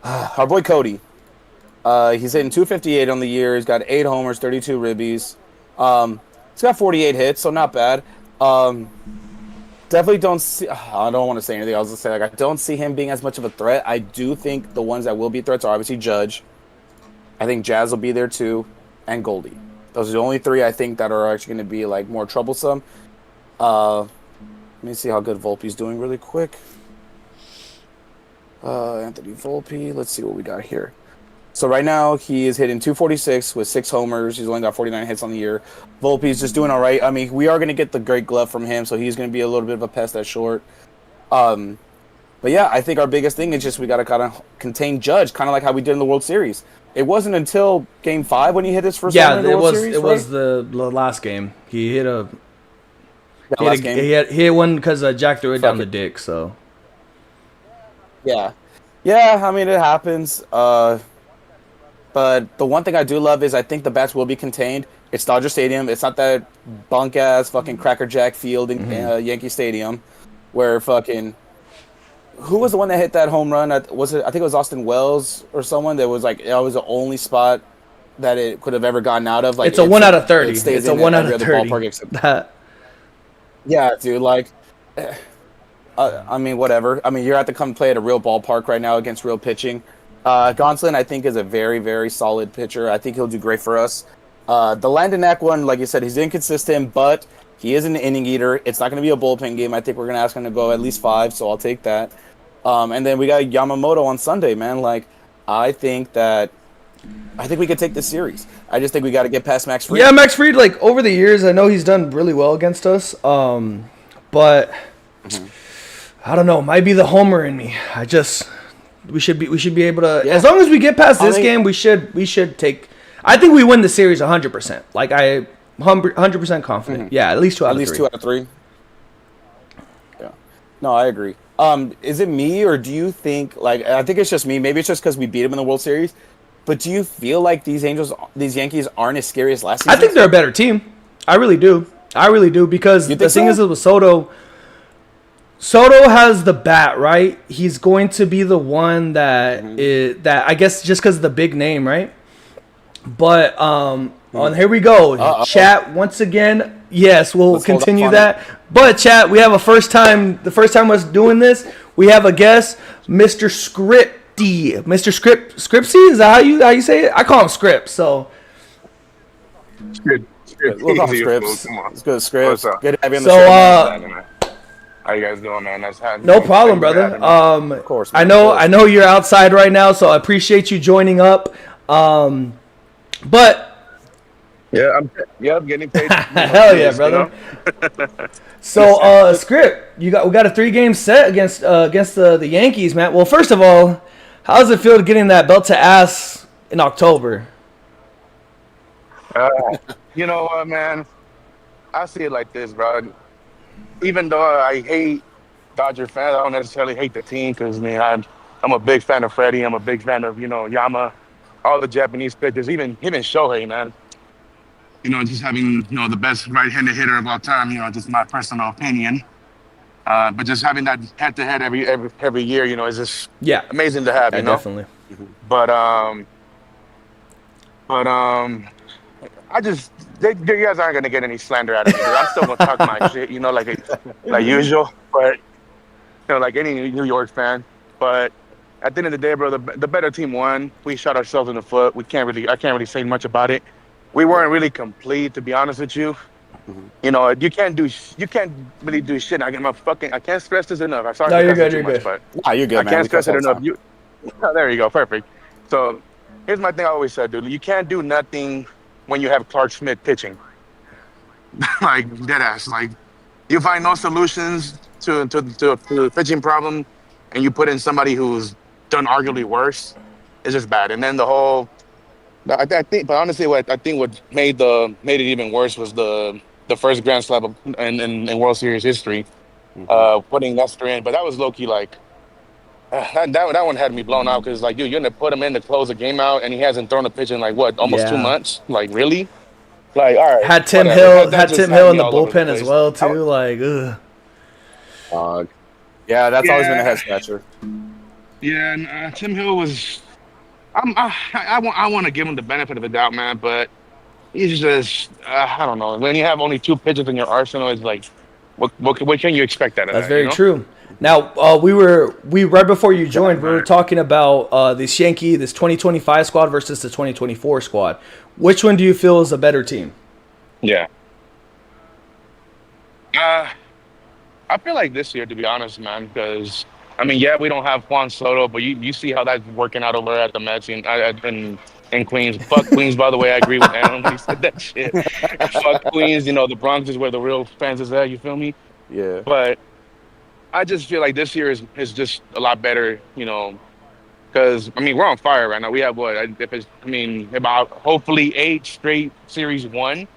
our boy Cody. He's hitting 258 on the year. He's got 8 homers, 32 ribbies. He's got 48 hits, so not bad. definitely don't see. I don't want to say anything. I was gonna say like I don't see him being as much of a threat. I do think the ones that will be threats are obviously Judge. I think Jazz will be there too, and Goldie. Those are the only three I think that are actually going to be like more troublesome. Let me see how good Volpe's doing really quick. Anthony Volpe. Let's see what we got here. So right now he is hitting 246 with 6 homers. He's only got 49 hits on the year. Volpe's just doing all right. I mean, we are going to get the Great Glove from him, so he's going to be a little bit of a pest at short. But yeah, I think our biggest thing is just we got to kind of contain Judge, kind of like how we did in the World Series. It wasn't until Game 5 when he hit his first home run in the World Series, it was the last game. He hit he hit one because Jack threw it down the dick. So yeah, I mean it happens. But the one thing I do love is I think the bats will be contained. It's Dodger Stadium. It's not that bunk ass fucking crackerjack field in Yankee Stadium, where fucking who was the one that hit that home run? Was it? I think it was Austin Wells or someone that was like that was the only spot that it could have ever gotten out of. Like it's a 1 out of 30. It's a 1 out of 30. Ballpark except that. Yeah, dude. Like, I mean, whatever. I mean, you're have to come play at a real ballpark right now against real pitching. Gonsolin, I think, is a very, very solid pitcher. I think he'll do great for us. The Landon Knack one, like you said, he's inconsistent, but he is an inning eater. It's not going to be a bullpen game. I think we're going to ask him to go at least 5, so I'll take that. And then we got Yamamoto on Sunday, man. Like, I think we could take this series. I just think we got to get past Max Fried. Yeah, Max Fried, like, over the years, I know he's done really well against us. But I don't know. Might be the homer in me. We should be able to, as long as we get past this game, we should take. I think we win the series 100%. Like 100% confident. Yeah, at least 2 out of 3. At least 2 out of 3. Yeah. No, I agree. Is it me or do you think like I think it's just me? Maybe it's just because we beat them in the World Series. But do you feel like these Yankees aren't as scary as last season? I think they're a better team. I really do because the thing is with Soto has the bat, right? He's going to be the one that that I guess just because of the big name, right? But here we go. Chat once again. Yes, we'll continue that. But chat, we have the first time us doing this. We have a guest, Mr. Skripteezy. Mr. Skripteezy, is that how you say it? I call him Script. So We'll call him Scripts. It's good, Scripts. Good to have you on the show. How you guys doing, man? No problem, brother. Of course. Man, I know you're outside right now, so I appreciate you joining up. But I'm getting paid. Hell yeah, brother. So, Script, we got a 3-game set against the Yankees, man. Well, first of all, how does it feel getting that belt to ass in October? You know what, man? I see it like this, bro. Even though I hate Dodger fans, I don't necessarily hate the team because, man, I'm a big fan of Freddie. I'm a big fan of, Yama, all the Japanese pitchers, even Shohei, man. Just having, the best right-handed hitter of all time, just my personal opinion. But just having that head-to-head every year, is just amazing to have, Definitely. But you guys aren't gonna get any slander out of me. I'm still gonna talk my shit, like usual. But like any New York fan. But at the end of the day, bro, the better team won. We shot ourselves in the foot. I can't really say much about it. We weren't really complete, to be honest with you. You can't really do shit. I can't stress this enough. I'm sorry. No, you're good. You're good. I can't stress it enough. There you go. Perfect. So here's my thing. I always said, dude, you can't do nothing when you have Clark Schmidt pitching. Like dead ass. Like you find no solutions to the pitching problem, and you put in somebody who's done arguably worse. It's just bad. And then the whole. I think, but honestly, what made it even worse was the first Grand Slam in World Series history, putting Nestor in. But that was low key like that one had me blown out because like, dude, you're gonna put him in to close the game out, and he hasn't thrown a pitch in like almost 2 months. Like really? Like all right. Had Tim Hill in the bullpen as well too. Like ugh. Yeah, that's always been a head scratcher. Yeah, and Tim Hill was. I want to give him the benefit of the doubt, man, but he's just I don't know. When you have only 2 pitchers in your arsenal, it's like what can you expect out of That's that? You very know? true. Now, we right before you joined, we were talking about this 2025 squad versus the 2024 squad. Which one do you feel is a better team? Yeah. Uh, I feel like this year, to be honest, man, because I mean, yeah, we don't have Juan Soto, but you see how that's working out over at the Mets in Queens. Fuck Queens, by the way. I agree with Aaron when he said that shit. Fuck Queens. You know, the Bronx is where the real fans is at. You feel me? Yeah. But I just feel like this year is just a lot better. You know, because I mean, we're on fire right now. We have what? If it's, I mean, about hopefully 8 straight series won.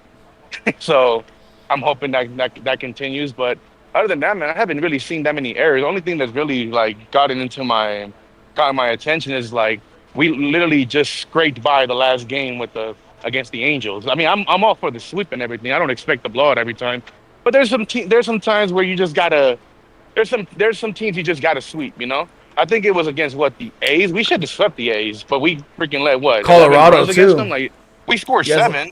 So I'm hoping that continues. But other than that, man, I haven't really seen that many errors. The only thing that's really like gotten my attention is like we literally just scraped by the last game with the against the Angels. I mean, I'm all for the sweep and everything. I don't expect the blowout every time. But there's some times where you just gotta there's some teams you just gotta sweep, you know? I think it was against what, the A's? We should have swept the A's, but we freaking let what, 11 Colorado runs against them? too. Like we scored Yes. 7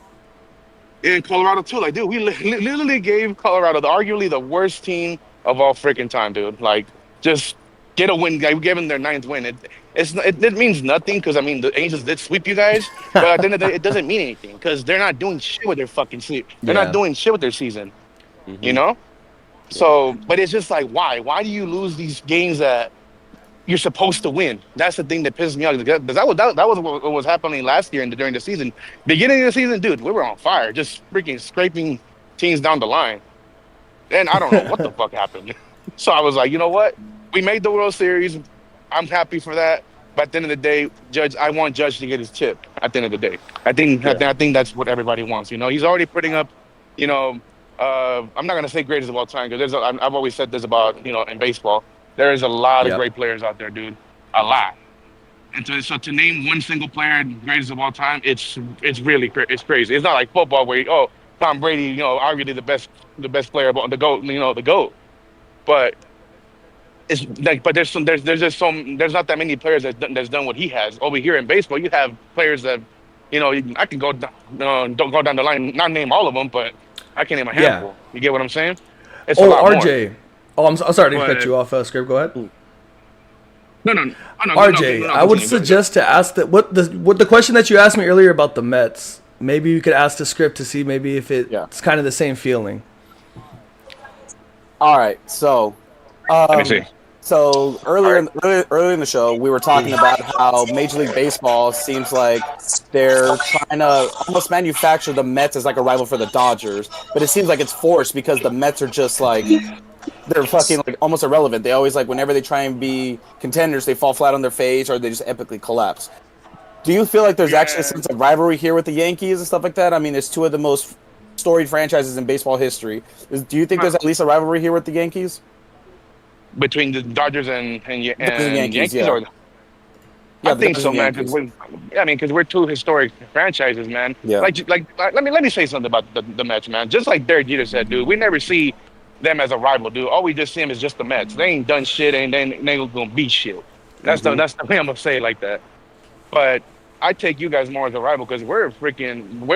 in Colorado too. Like, dude, we literally gave Colorado arguably the worst team of all freaking time, dude. Like, just get a win. Like, we gave them their 9th win. It means nothing because I mean the Angels did sweep you guys, but at the end of the day, it doesn't mean anything because they're not doing shit with their fucking sleep. They're not Yeah. doing shit with their season. You Mm-hmm. know? So, but it's just like, why? Why do you lose these games that you're supposed to win? That's the thing that pisses me off. Because that was what was happening last year and during the season. Beginning of the season, dude, we were on fire, just freaking scraping teams down the line. And I don't know what the fuck happened. So I was like, you know what? We made the World Series. I'm happy for that. But at the end of the day, I want Judge to get his chip. At the end of the day, I think that's what everybody wants. You know, he's already putting up. You know, I'm not gonna say greatest of all time because I've always said this about in baseball. There is a lot of Yep. great players out there, dude. A lot. And so to name one single player greatest of all time, it's really it's crazy. It's not like football where Tom Brady, arguably the best player, the GOAT, the GOAT. But it's like, but there's not that many players that's done what he has. Over here in baseball, you have players that, I can don't go down the line, not name all of them, but I can name a Yeah. handful. You get what I'm saying? It's a Oh, lot more. RJ. Oh, I'm sorry to cut But you off, Script. Go ahead. no. RJ, I would suggest to ask that what the question that you asked me earlier about the Mets. Maybe you could ask the Script to see maybe if it's Yeah. kind of the same feeling. All right. So, Let me see. so earlier in the show, we were talking about how Major League Baseball seems like they're trying to almost manufacture the Mets as like a rival for the Dodgers, but it seems like it's forced because the Mets are just like they're fucking like almost irrelevant. They always like whenever they try and be contenders, they fall flat on their face or they just epically collapse. Do you feel like there's actually a sense of rivalry here with the Yankees and stuff like that? I mean, there's two of the most storied franchises in baseball history. Do you think there's at least a rivalry here with the Yankees? Between the Dodgers and Yankees, yeah. or Yeah, I the think Dodgers so, and man. Yankees. Because we're two historic franchises, man. Yeah. Like let me say something about the Mets, man. Just like Derek Jeter said, dude, we never see them as a rival, dude. All we just see them is just the Mets. They ain't done shit, and they ain't gonna be shit. That's the way I'm gonna say it like that. But I take you guys more as a rival because we're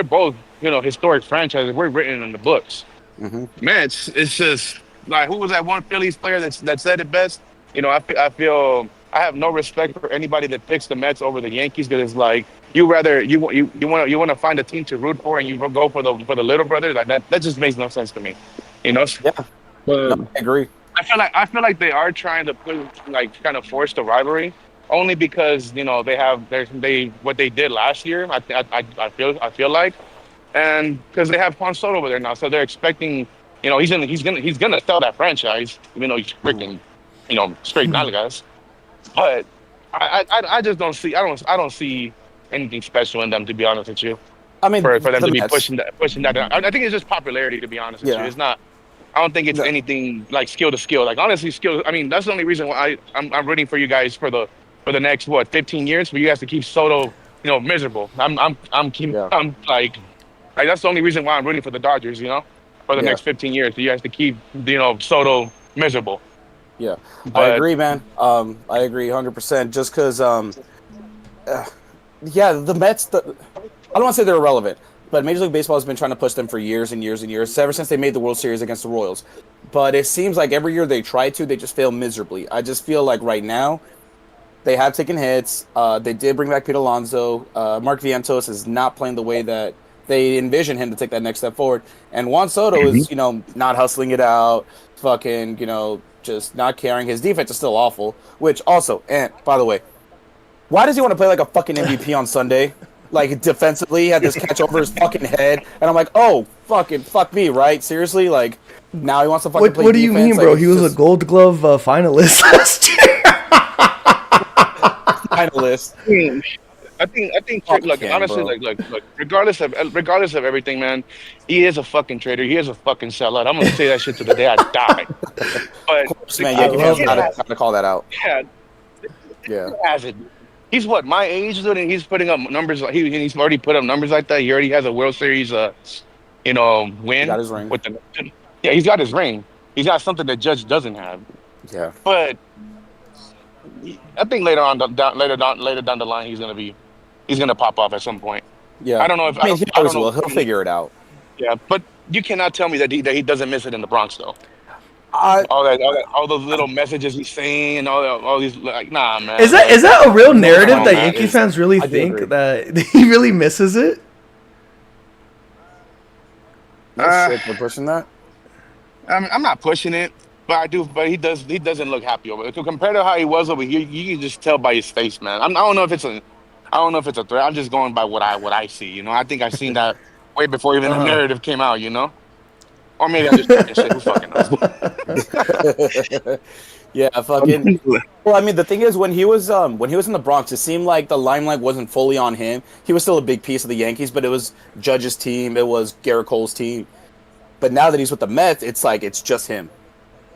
both historic franchises. We're written in the books. Mhm. Mets, it's just like, who was that one Phillies player that said it best? I feel I have no respect for anybody that picks the Mets over the Yankees because it's like you want to find a team to root for and you go for the little brothers. Like that just makes no sense to me. Yeah, no, I agree. I feel like they are trying to kind of force the rivalry only because they what they did last year. I feel like, and because they have Juan Soto over there now, so they're expecting. He's gonna sell that franchise, even though he's freaking, straight nalgas. But I just don't see. I don't see anything special in them, to be honest with you. I mean, For them the to be Mets. pushing that. I think it's just popularity, to be honest with Yeah. you. It's not. I don't think it's No. anything like skill to skill. Like honestly, skill. I mean, that's the only reason why I'm rooting for you guys for the next 15 years for you guys to keep Soto, miserable. Yeah. I'm like that's the only reason why I'm rooting for the Dodgers. For the Yeah. next 15 years, for you guys to keep Soto miserable. Yeah, I But- agree, man. I agree 100%. Just because, yeah, the Mets. I don't want to say they're irrelevant. but Major League Baseball has been trying to push them for years and years and years, ever since they made the World Series against the Royals. But it seems like every year they try to, they just fail miserably. I just feel like right now, they have taken hits. They did bring back Pete Alonso. Mark Vientos is not playing the way that they envision him to take that next step forward. And Juan Soto is, not hustling it out, fucking, just not caring. His defense is still awful, which also, and by the way, why does he want to play like a fucking MVP on Sunday? Like, defensively, he had this catch over his fucking head. And I'm like, oh, fuck me, right? Seriously? Like, now he wants to fucking play What do you defense? mean, bro? Like, He was a Gold Glove finalist last year. finalist. I think. Fuck Look, him, honestly, bro. look. Regardless of everything, man, he is a fucking traitor. He is a fucking sellout. I'm gonna say that shit to the day I die. But Of course, man, Yankee fans gotta call that out. Yeah, has it. He's what, my age, dude, and he's putting up numbers. He's already put up numbers like that. He already has a World Series, win. He got his ring. Yeah, he's got his ring. He's got something that Judge doesn't have. Yeah, but I think later down the line, he's gonna pop off at some point. yeah. I don't know if I mean, he always will. He'll figure it out. Yeah, but you cannot tell me that he doesn't miss it in the Bronx though. I All those little messages he's saying, and all these, like, nah, man. Is that a real narrative that man, Yankee fans really I do think agree. that he really misses it? shit for pushing that. I'm not pushing it, but I do. But he doesn't look happy over it. Compared to how he was over here, you can just tell by his face, man. I don't know if it's a threat. I'm just going by what I see. I think I've seen that way before even the narrative came out. Or maybe I just talking shit. Who fucking knows? Yeah, fucking. Well, I mean, the thing is, when he was in the Bronx, it seemed like the limelight wasn't fully on him. He was still a big piece of the Yankees, but it was Judge's team, it was Garrett Cole's team. But now that he's with the Mets, it's like it's just him.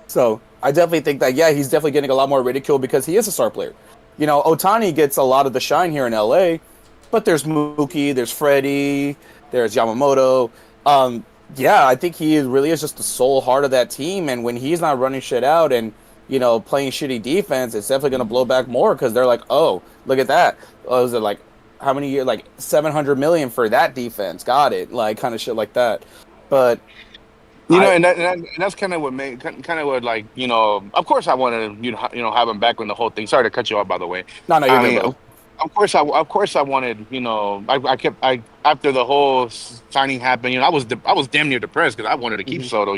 So I definitely think that he's definitely getting a lot more ridicule because he is a star player. Ohtani gets a lot of the shine here in LA, but there's Mookie, there's Freddie, there's Yamamoto. I think he really is just the soul heart of that team. And when he's not running shit out and, playing shitty defense, it's definitely going to blow back more because they're like, oh, look at that. Was it like, how many years? Like $700 million for that defense. Got it. Like, kind of shit like that. But, and that's kind of what made, like, of course I wanted to, have him back when the whole thing. Sorry to cut you off, by the way. No, you're good, bro. Of course I wanted, I after the whole signing happened, I was damn near depressed because I wanted to keep Soto,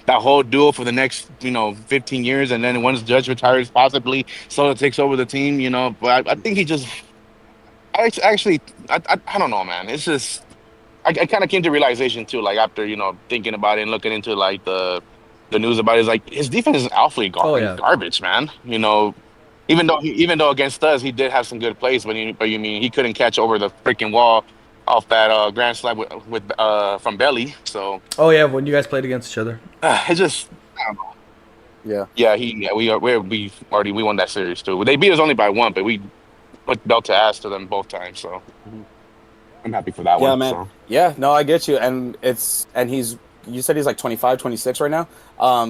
that whole duo for the next, 15 years, and then once Judge retires, possibly Soto takes over the team, But I think he just, I don't know, man. It's just, I kind of came to realization too, like after thinking about it and looking into like the news about it, is like his defense is awfully garbage, man. Even though against us he did have some good plays, but you mean he couldn't catch over the freaking wall off that grand slam with from Belly. So When you guys played against each other, it just, I don't know. We won that series too. They beat us only by 1, but we put belt to ass to them both times. So I'm happy for that one. Yeah, man. So. Yeah, no, I get you. And you said he's like 25, 26 right now.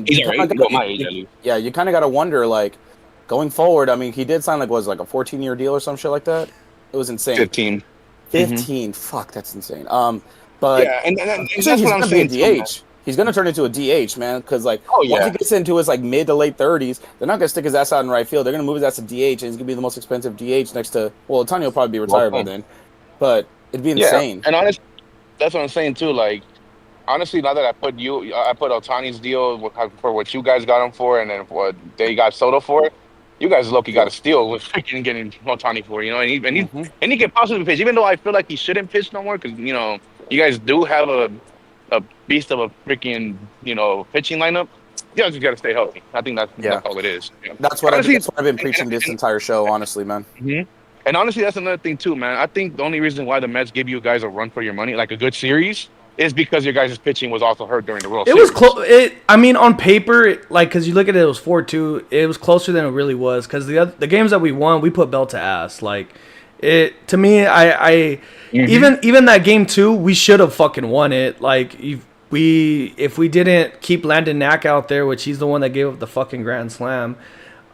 He's my age at least. Yeah, you kind of got to wonder, like, going forward, I mean, he did sign, like, a 14-year deal or some shit like that? It was insane. 15. 15. Fuck, that's insane. But yeah, and he's that's what going I'm to be saying. a DH. He's going to turn into a DH, man, because, like, once he gets into his, like, mid to late 30s, they're not going to stick his ass out in right field. They're going to move his ass to DH, and he's going to be the most expensive DH next to, well, Ohtani will probably be retired by then. But it'd be insane. And honestly, that's what I'm saying, too. Like, honestly, now that I put Ohtani's deal for what you guys got him for, and then what they got Soto for, you guys low-key got a steal with freaking getting Ohtani for, and he can possibly pitch, even though I feel like he shouldn't pitch no more because, you guys do have a beast of a freaking, pitching lineup. You guys just got to stay healthy. I think that's all it is. That's what I've been preaching this entire show, honestly, man. And honestly, that's another thing too, man. I think the only reason why the Mets give you guys a run for your money, like a good series, is because your guys' pitching was also hurt during the World Series. It was close. I mean, on paper, like, because you look at it, it was 4-2. It was closer than it really was because the games that we won, we put belt to ass. Like, to me, even that game 2, we should have fucking won it. Like, if we didn't keep Landon Knack out there, which he's the one that gave up the fucking grand slam.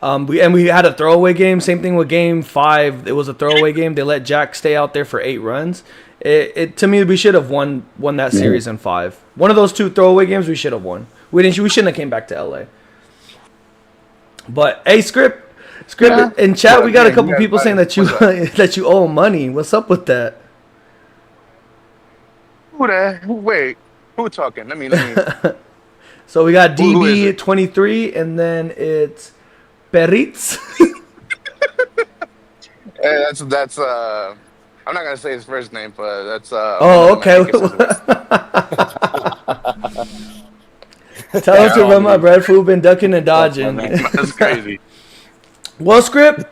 We had a throwaway game. Same thing with game 5. It was a throwaway game. They let Jack stay out there for 8 runs. It to me, we should have won that series in 5. One of those 2 throwaway games we should have won. We shouldn't have came back to LA. But hey, Script in chat, we got a couple people saying that you that you owe money. What's up with that? Wait, who talking? Let me. So we got DB23, and then it's Peritz. Hey, that's I'm not gonna say his first name, but that's Oh, okay. Tell us to run my bread food, been ducking and dodging. That's crazy. Well, Script,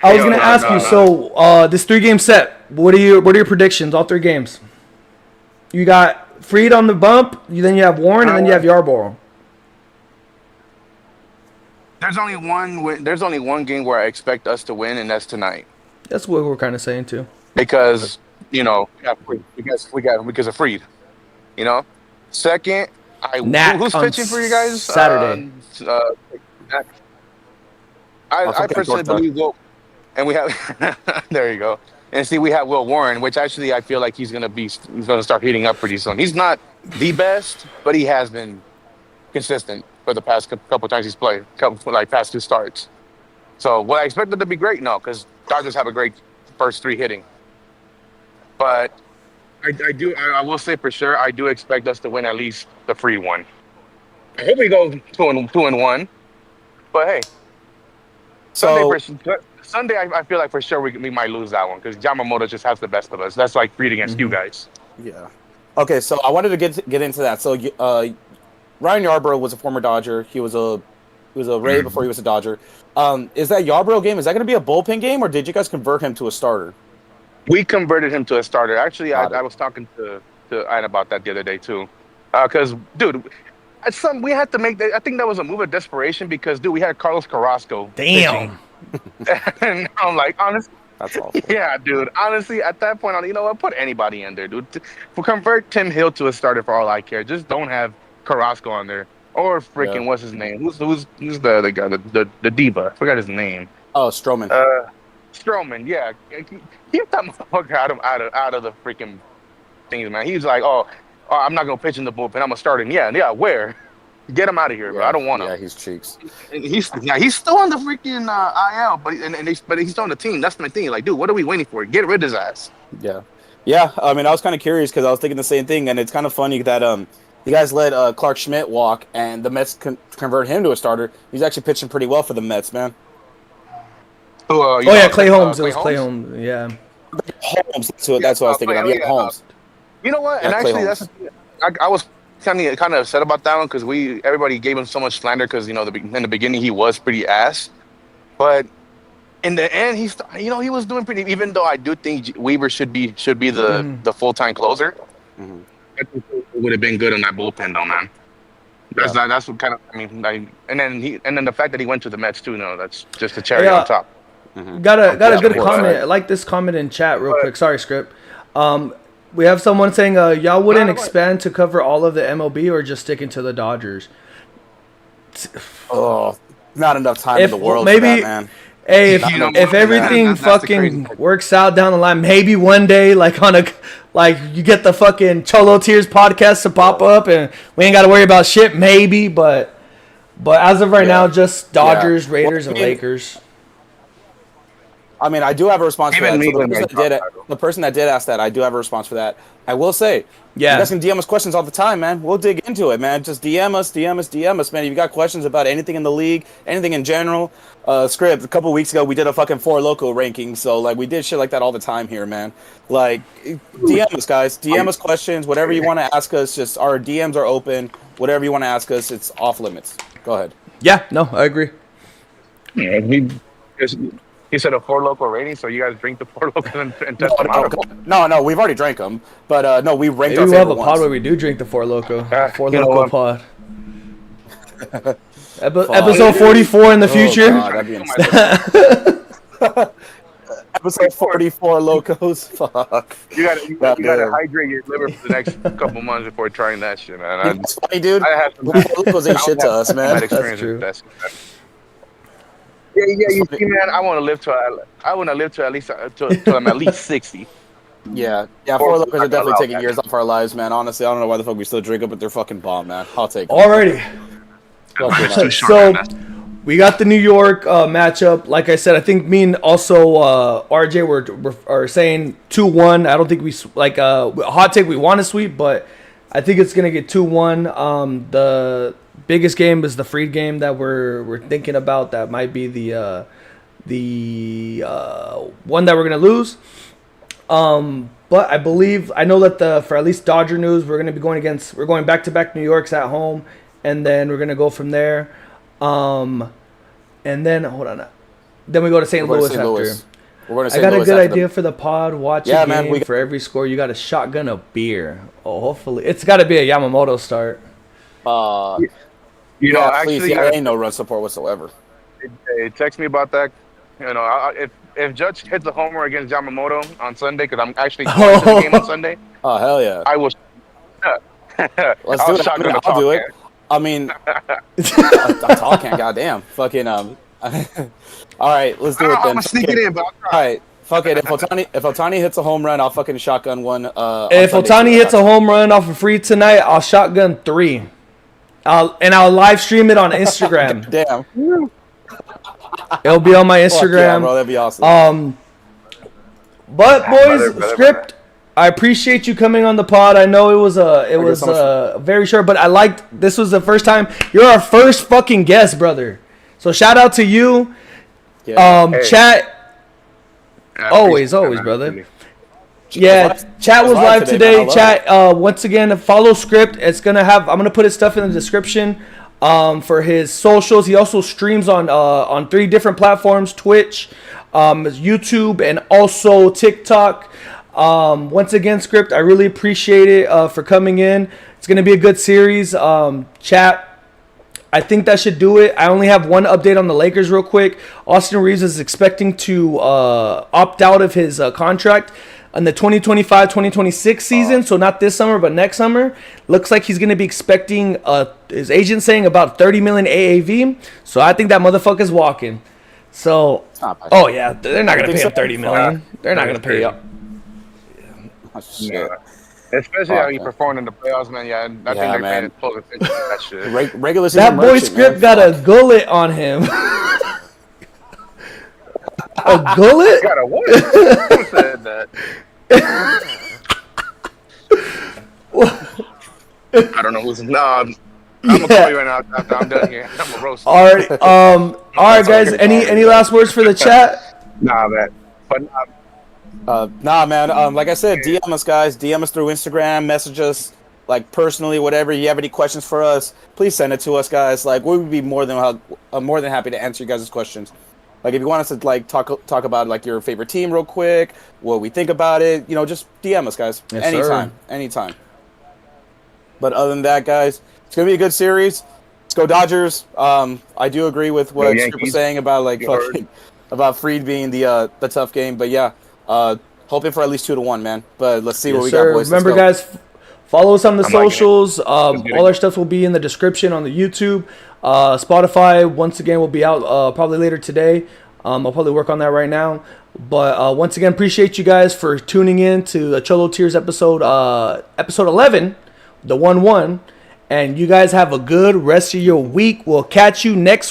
I was gonna ask you. So, this 3-game set. What are your predictions? All 3 games. You got Freed on the bump. Then you have Warren, and then you have Yarborough. There's only one game where I expect us to win, and that's tonight. That's what we're kind of saying too. Because because of Freed. Second, who's pitching for you guys Saturday? I personally believe and we have there you go. And see, we have Will Warren, which actually I feel like he's gonna start heating up pretty soon. He's not the best, but he has been consistent for the past couple times he's played, past 2 starts. So, what I expected to be great, no, because Dodgers have a great first 3 hitting. But I will say for sure, I do expect us to win at least the free one. I hope we go 2-1. But hey, Sunday, I feel like for sure we might lose that one because Yamamoto just has the best of us. That's like Freed against you guys. Yeah. Okay, so I wanted to get into that. So Ryan Yarbrough was a former Dodger. He was a Ray before he was a Dodger. Is that Yarbrough game? Is that going to be a bullpen game, or did you guys convert him to a starter? We converted him to a starter. Actually, I was talking to Ian about that the other day too. Because, dude, we had to make that. I think that was a move of desperation because, dude, we had Carlos Carrasco. Damn. And I'm like, honestly. That's awful. Yeah, dude. Honestly, at that point, you know what? Put anybody in there, dude. Convert Tim Hill to a starter for all I care. Just don't have Carrasco on there. Or freaking, what's his name? Who's the guy, the diva? I forgot his name. Oh, Stroman. Stroman, yeah. Keep that motherfucker out of the freaking things, man. He's like, I'm not gonna pitch in the bullpen. I'm gonna start him. Yeah. Where? Get him out of here, bro. I don't want him. Yeah, he's cheeks. He's still on the freaking IL, but he's still on the team. That's my thing. Like, dude, what are we waiting for? Get rid of his ass. Yeah. I mean, I was kind of curious because I was thinking the same thing, and it's kind of funny that you guys let Clark Schmidt walk, and the Mets convert him to a starter. He's actually pitching pretty well for the Mets, man. Clay Holmes. It was Clay Holmes. Yeah. Holmes. That's what I was thinking of. Yeah, Holmes. You know what? And actually, I was kind of upset about that one because everybody gave him so much slander because in the beginning he was pretty ass, but in the end he was doing pretty. Even though I do think Weaver should be the full-time closer, I think it would have been good on that bullpen though, man. That's what kind of and then the fact that he went to the Mets too. No, that's just a cherry on top. Got a good comment. I like this comment in chat real quick. Sorry, Script. We have someone saying y'all wouldn't expand to cover all of the MLB or just sticking to the Dodgers. Oh, not enough time in the world maybe, for that, man. Hey, if everything fucking works out down the line, maybe one day you get the fucking Cholo Tears podcast to pop up and we ain't got to worry about shit. Maybe, but as of right now, just Dodgers, Raiders, and Lakers. I mean, I do have a response for that. So the person that did ask that, I do have a response for that. I will say, you guys can DM us questions all the time, man. We'll dig into it, man. Just DM us, man. If you got questions about anything in the league, anything in general, Script, a couple of weeks ago, we did a fucking 4 Loco ranking. So, we did shit like that all the time here, man. DM us, guys. DM us questions, whatever you want to ask us. Just our DMs are open. Whatever you want to ask us, it's off limits. Go ahead. Yeah, no, I agree. Yeah, he said a 4 Loco rating, so you guys drink the 4 Loco and test them out. No, we've already drank them, but no, we ranked. Maybe we'll have a pod where we do drink the 4 Loco. 4 Loco pod. Episode 44 in the future. Episode 44 Locos. Fuck. You gotta hydrate your liver for the next couple months before trying that shit, man. That's funny, dude. I have some Locos ain't shit to us, man. That's true. Yeah. You see, man, I want to live to at least till I'm at least 60. Yeah, Four Lokos are definitely taking years off our lives, man. Honestly, I don't know why the fuck we still drink it, but they're fucking bomb, man. I'll take it. Alrighty. It's too short, So man. we got the New York matchup. Like I said, I think me and also RJ are saying 2-1. I don't think we like hot take. We want to sweep, but I think it's gonna get 2-1. The biggest game is the Freed game that we're thinking about. That might be the one that we're gonna lose. But I know that for at least Dodger news, we're going back to back New York's at home, and then we're gonna go from there. And then hold on, then we go to St. Louis after. We're going to I got a good idea for the pod. Watch a game for every score. You got to shotgun a beer. Oh, hopefully it's got to be a Yamamoto start. You know, actually, please, there ain't no run support whatsoever. Hey, text me about that. You know, if Judge hits a homer against Yamamoto on Sunday, because I'm actually going to the game on Sunday. Oh hell yeah! I will. Let's do it. I'll do it. I mean, I'm talking. Goddamn, fucking All right, let's do it then. I'm sneaking in, but all right, fuck it. If Otani hits a home run, I'll fucking shotgun one. If Otani hits a home run off of Free tonight, I'll shotgun 3. I'll live stream it on Instagram. Damn. It'll be on my Instagram. Yeah, bro, that'd be awesome. But boys, Script, I appreciate you coming on the pod. I know it was very short, but I liked this was the first time. You're our first fucking guest, brother. So shout out to you. Yeah. Chat. Always, brother. Yeah, chat was live today. Chat, once again, follow Script. I'm gonna put his stuff in the description. For his socials, he also streams on 3 different platforms: Twitch, YouTube, and also TikTok. Once again, Script, I really appreciate it for coming in. It's gonna be a good series. Chat, I think that should do it. I only have one update on the Lakers real quick. Austin Reeves is expecting to opt out of his contract in the 2025-2026 season, so not this summer, but next summer. Looks like he's going to be expecting, his agent saying about $30 million AAV, so I think that motherfucker's walking. So, oh yeah, they're not going to pay him $30 million. They're not going to pay up. Yeah. Especially how he performed in the playoffs, man. Yeah, I think they're paying close attention to that shit. Regular season that boy Script got a gullet on him. A gullet? Got a what? Who said that? I don't know who's. No, I'm gonna call you right now after I'm done here. I'm gonna roast. All right, guys. Any last words for the chat? Nah, man. But nah, man. Like I said, DM us, guys. DM us through Instagram. Message us, like personally, whatever. You have any questions for us? Please send it to us, guys. Like we would be more than happy to answer you guys' questions. Like if you want us to like talk about like your favorite team real quick, what we think about it, just DM us, guys. Yes, anytime. But other than that, guys, it's gonna be a good series. Let's go Dodgers. I do agree with what Script was saying about about Freed being the tough game. But yeah, hoping for at least 2-1, man. But let's see what we got, boys. Remember, guys, follow us on the socials. All our stuff will be in the description on the YouTube. Spotify, once again, will be out probably later today. I'll probably work on that right now. But once again, appreciate you guys for tuning in to the Cholo Tears episode 11, the 1-1. And you guys have a good rest of your week. We'll catch you next week.